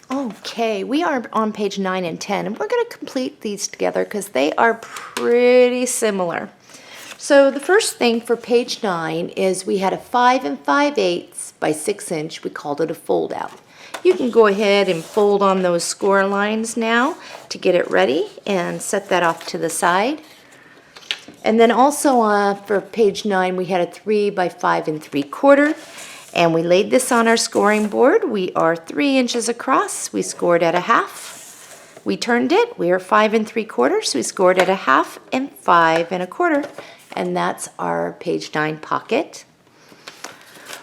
Okay, we are on page 9 and 10, and we're going to complete these together because they are pretty similar. So the first thing for page 9 is we had a 5 5/8 by 6 inch. We called it a fold out. You can go ahead and fold on those score lines now to get it ready and set that off to the side. And then also for page 9, we had a 3 by 5 3/4. And we laid this on our scoring board. We are 3 inches across. We scored at a half. We turned it. We are 5 3/4. We scored at a half and 5 1/4. And that's our page 9 pocket.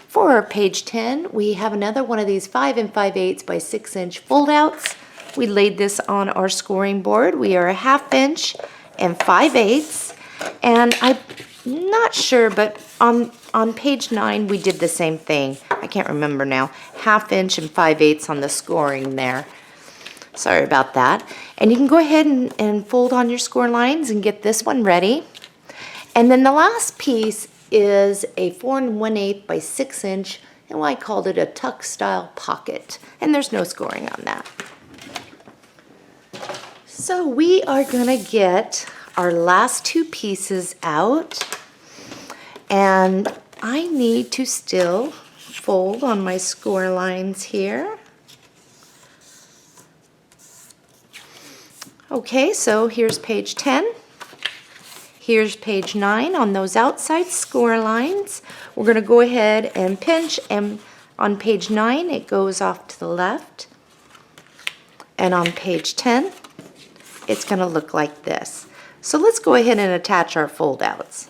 For our page 10, we have another one of these 5 5/8 by 6 inch fold outs. We laid this on our scoring board. We are a 1/2 inch and 5/8. And I'm not sure, but on page 9, we did the same thing. I can't remember now. 1/2 inch and 5/8 on the scoring there. Sorry about that. And you can go ahead and fold on your score lines and get this one ready. And then the last piece is a 4 1/8 by 6 inch, and I called it a tuck style pocket. And there's no scoring on that. So we are gonna get our last 2 pieces out, and I need to still fold on my score lines here. Okay, so here's page 10. Here's page 9 on those outside score lines. We're going to go ahead and pinch, and on page 9 it goes off to the left. And on page 10 it's going to look like this. So let's go ahead and attach our fold outs.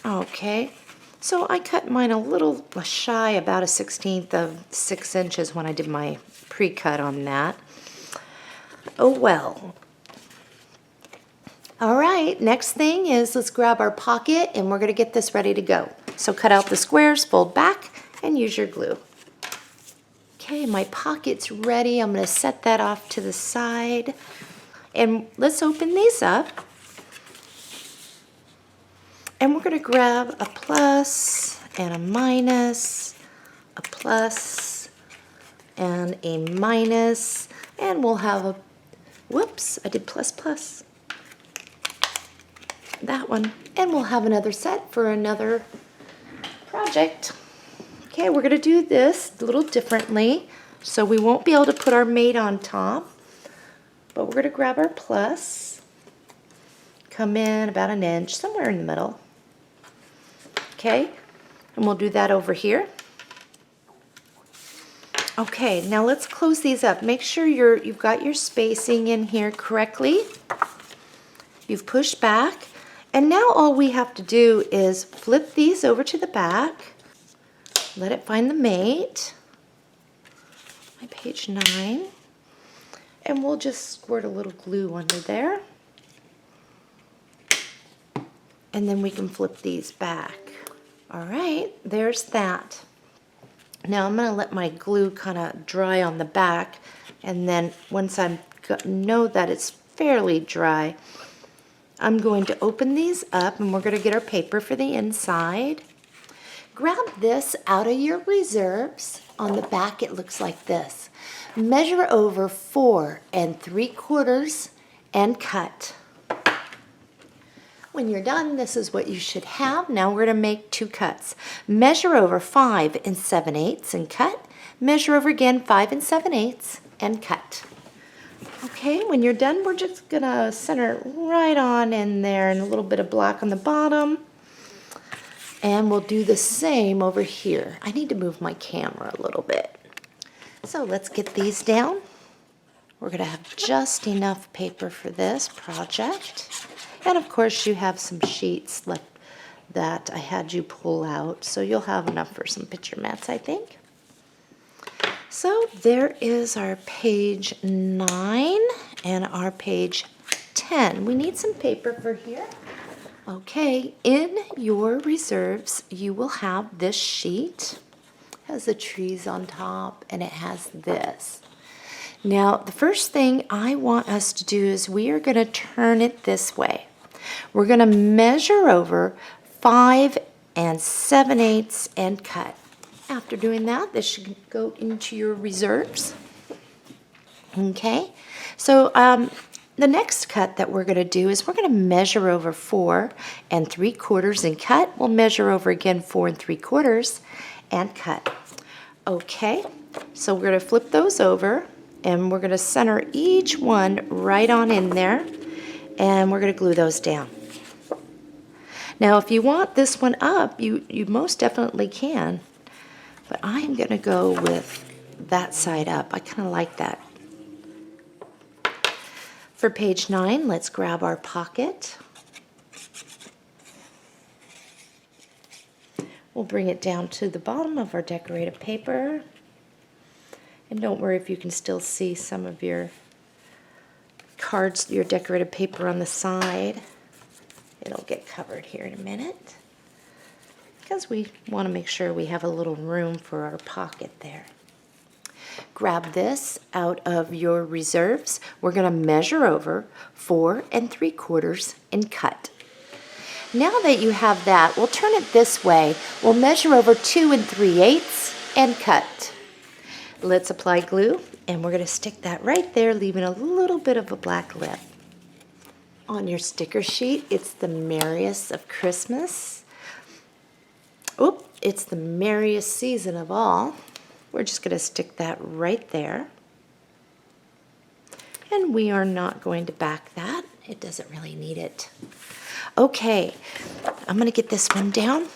Okay, so I cut mine a little shy, about a 1/16 of 6 inches when I did my pre-cut on that. Oh well. All right, next thing is let's grab our pocket and we're going to get this ready to go. So cut out the squares, fold back, and use your glue. Okay, my pocket's ready. I'm going to set that off to the side. And let's open these up. And we're going to grab a plus and a minus, a plus and a minus, and we'll have a, whoops, I did plus plus. That one, and we'll have another set for another project. Okay, we're going to do this a little differently, so we won't be able to put our mate on top, but we're going to grab our plus, come in about 1 inch, somewhere in the middle. Okay, and we'll do that over here. Okay, now let's close these up. Make sure you've got your spacing in here correctly. You've pushed back. And now all we have to do is flip these over to the back, let it find the mate, my page 9, and we'll just squirt a little glue under there. And then we can flip these back. All right, there's that. Now I'm going to let my glue kind of dry on the back, and then once I know that it's fairly dry, I'm going to open these up, and we're going to get our paper for the inside. Grab this out of your reserves. On the back it looks like this. Measure over 4 3/4 and cut. When you're done, this is what you should have. Now we're going to make 2 cuts. Measure over 5 7/8 and cut. Measure over again 5 7/8 and cut. Okay, when you're done, we're just going to center it right on in there, and a little bit of black on the bottom. And we'll do the same over here. I need to move my camera a little bit. So let's get these down. We're going to have just enough paper for this project. And of course you have some sheets left that I had you pull out, so you'll have enough for some picture mats, I think. So there is our page 9 and our page 10. We need some paper for here. Okay, in your reserves you will have this sheet. It has the trees on top, and it has this. Now the first thing I want us to do is we are going to turn it this way. We're going to measure over 5 7/8 and cut. After doing that, this should go into your reserves. Okay, so the next cut that we're going to do is we're going to measure over 4 3/4 and cut. We'll measure over again 4 3/4 and cut. Okay, so we're going to flip those over, and we're going to center each one right on in there, and we're going to glue those down. Now, if you want this one up, you most definitely can. But I'm going to go with that side up. I kind of like that. For page 9, let's grab our pocket. We'll bring it down to the bottom of our decorative paper. And don't worry if you can still see some of your cards, your decorative paper on the side. It'll get covered here in a minute, because we want to make sure we have a little room for our pocket there. Grab this out of your reserves. We're going to measure over 4 3/4 and cut. Now that you have that, we'll turn it this way. We'll measure over 2 3/8 and cut. Let's apply glue, and we're going to stick that right there, leaving a little bit of a black lip. On your sticker sheet, it's the merriest of Christmas. Oop, it's the merriest season of all. We're just going to stick that right there. And we are not going to back that. It doesn't really need it. Okay, I'm going to get this one down.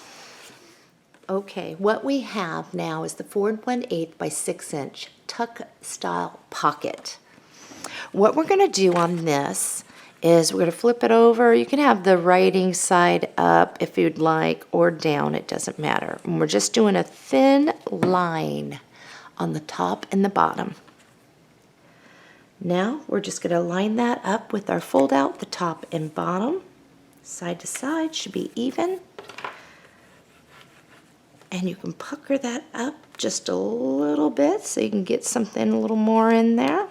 Okay, what we have now is the 4 1/8 by 6 inch tuck style pocket. What we're going to do on this is we're going to flip it over. You can have the writing side up if you'd like, or down, it doesn't matter. And we're just doing a thin line on the top and the bottom. Now we're just going to line that up with our fold out, the top and bottom. Side to side should be even. And you can pucker that up just a little bit so you can get something a little more in there.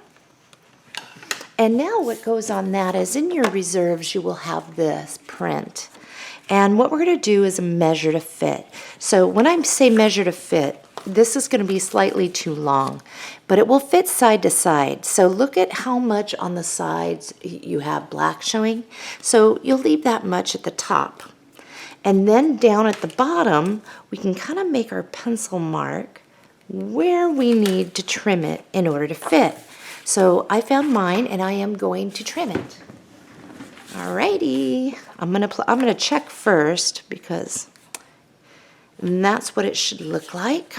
And now what goes on that is in your reserves you will have this print. And what we're going to do is a measure to fit. So when I say measure to fit, this is going to be slightly too long, but it will fit side to side. So look at how much on the sides you have black showing. So you'll leave that much at the top. And then down at the bottom, we can kind of make our pencil mark where we need to trim it in order to fit. So I found mine, and I am going to trim it. Alrighty, I'm gonna check first, because that's what it should look like.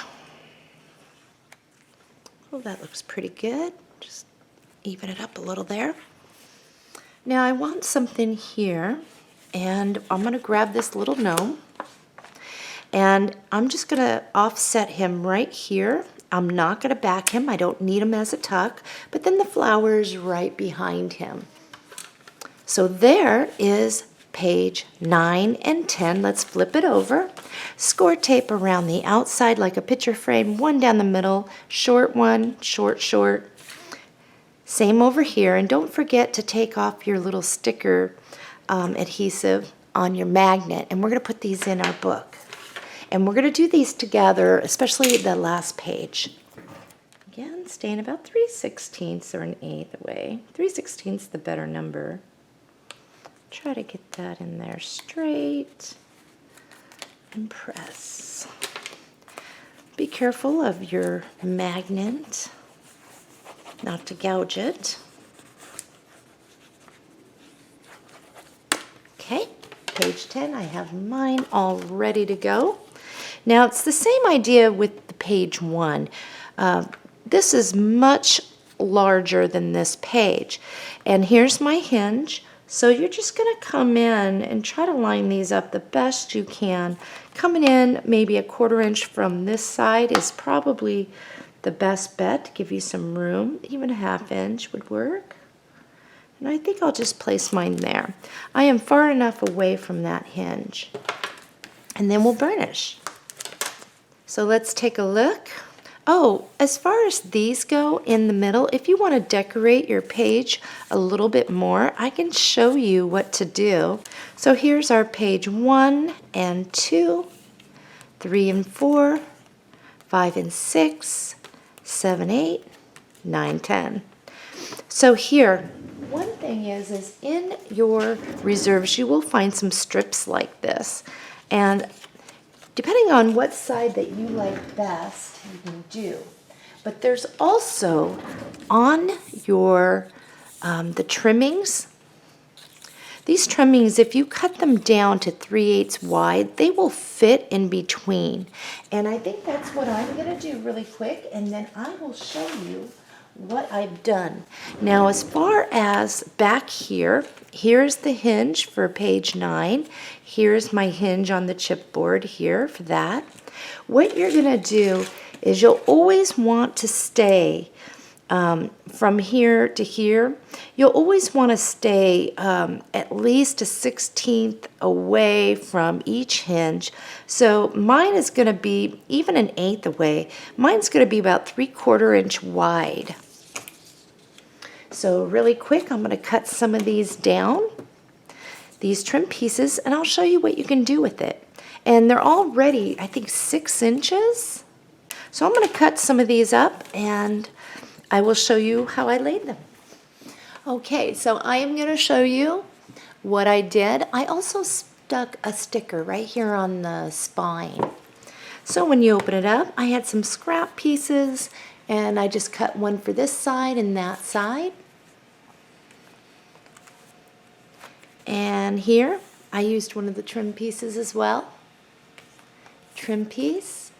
Oh, that looks pretty good. Just even it up a little there. Now I want something here, and I'm gonna grab this little gnome, and I'm just gonna offset him right here. I'm not gonna back him. I don't need him as a tuck, but then the flower's right behind him. So there is page 9 and 10. Let's flip it over. Score tape around the outside like a picture frame, one down the middle, short one, short, short. Same over here, and don't forget to take off your little sticker adhesive on your magnet, and we're going to put these in our book. And we're going to do these together, especially the last page. Again, staying about 3/16 or an eighth away. 3/16 is the better number. Try to get that in there straight and press. Be careful of your magnet, not to gouge it. Okay, page 10, I have mine all ready to go. Now it's the same idea with the page 1. This is much larger than this page. And here's my hinge. So you're just going to come in and try to line these up the best you can. Coming in maybe a 1/4 inch from this side is probably the best bet to give you some room. Even a 1/2 inch would work. And I think I'll just place mine there. I am far enough away from that hinge. And then we'll burnish. So let's take a look. Oh, as far as these go in the middle, if you want to decorate your page a little bit more, I can show you what to do. So here's our page 1 and 2, 3 and 4, 5 and 6, 7, 8, 9, 10. So here, one thing is in your reserves you will find some strips like this. And depending on what side that you like best, you can do. But there's also on your the trimmings, These trimmings, if you cut them down to 3/8 wide, they will fit in between. And I think that's what I'm going to do really quick, and then I will show you what I've done. Now, as far as back here, here's the hinge for page 9. Here's my hinge on the chipboard here for that. What you're going to do is you'll always want to stay from here to here. You'll always want to stay at least a 1/16 away from each hinge. So mine is going to be even an 1/8 away. Mine's going to be about 3/4 inch wide. So really quick, I'm going to cut some of these down, these trim pieces, and I'll show you what you can do with it. And they're already, I think, 6 inches. So I'm going to cut some of these up, and I will show you how I laid them. Okay, so I am going to show you what I did. I also stuck a sticker right here on the spine. So when you open it up, I had some scrap pieces, and I just cut one for this side and that side. And here, I used one of the trim pieces as well. Trim piece.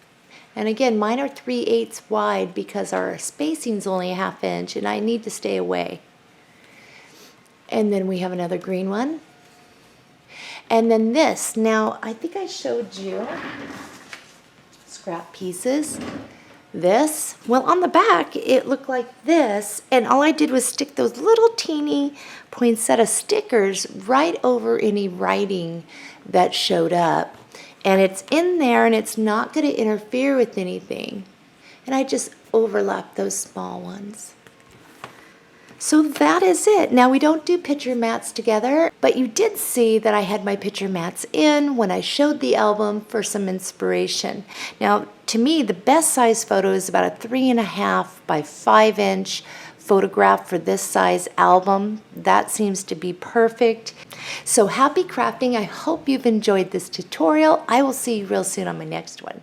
And again, mine are 3/8 wide because our spacing's only a 1/2 inch, and I need to stay away. And then we have another green one. And then this. Now, I think I showed you scrap pieces. This, well, on the back it looked like this, and all I did was stick those little teeny poinsettia stickers right over any writing that showed up, and it's in there and it's not going to interfere with anything, and I just overlapped those small ones. So that is it. Now, we don't do picture mats together, but you did see that I had my picture mats in when I showed the album for some inspiration. Now, to me, the best size photo is about a 3.5 by 5 inch photograph for this size album. That seems to be perfect. So happy crafting. I hope you've enjoyed this tutorial. I will see you real soon on my next one.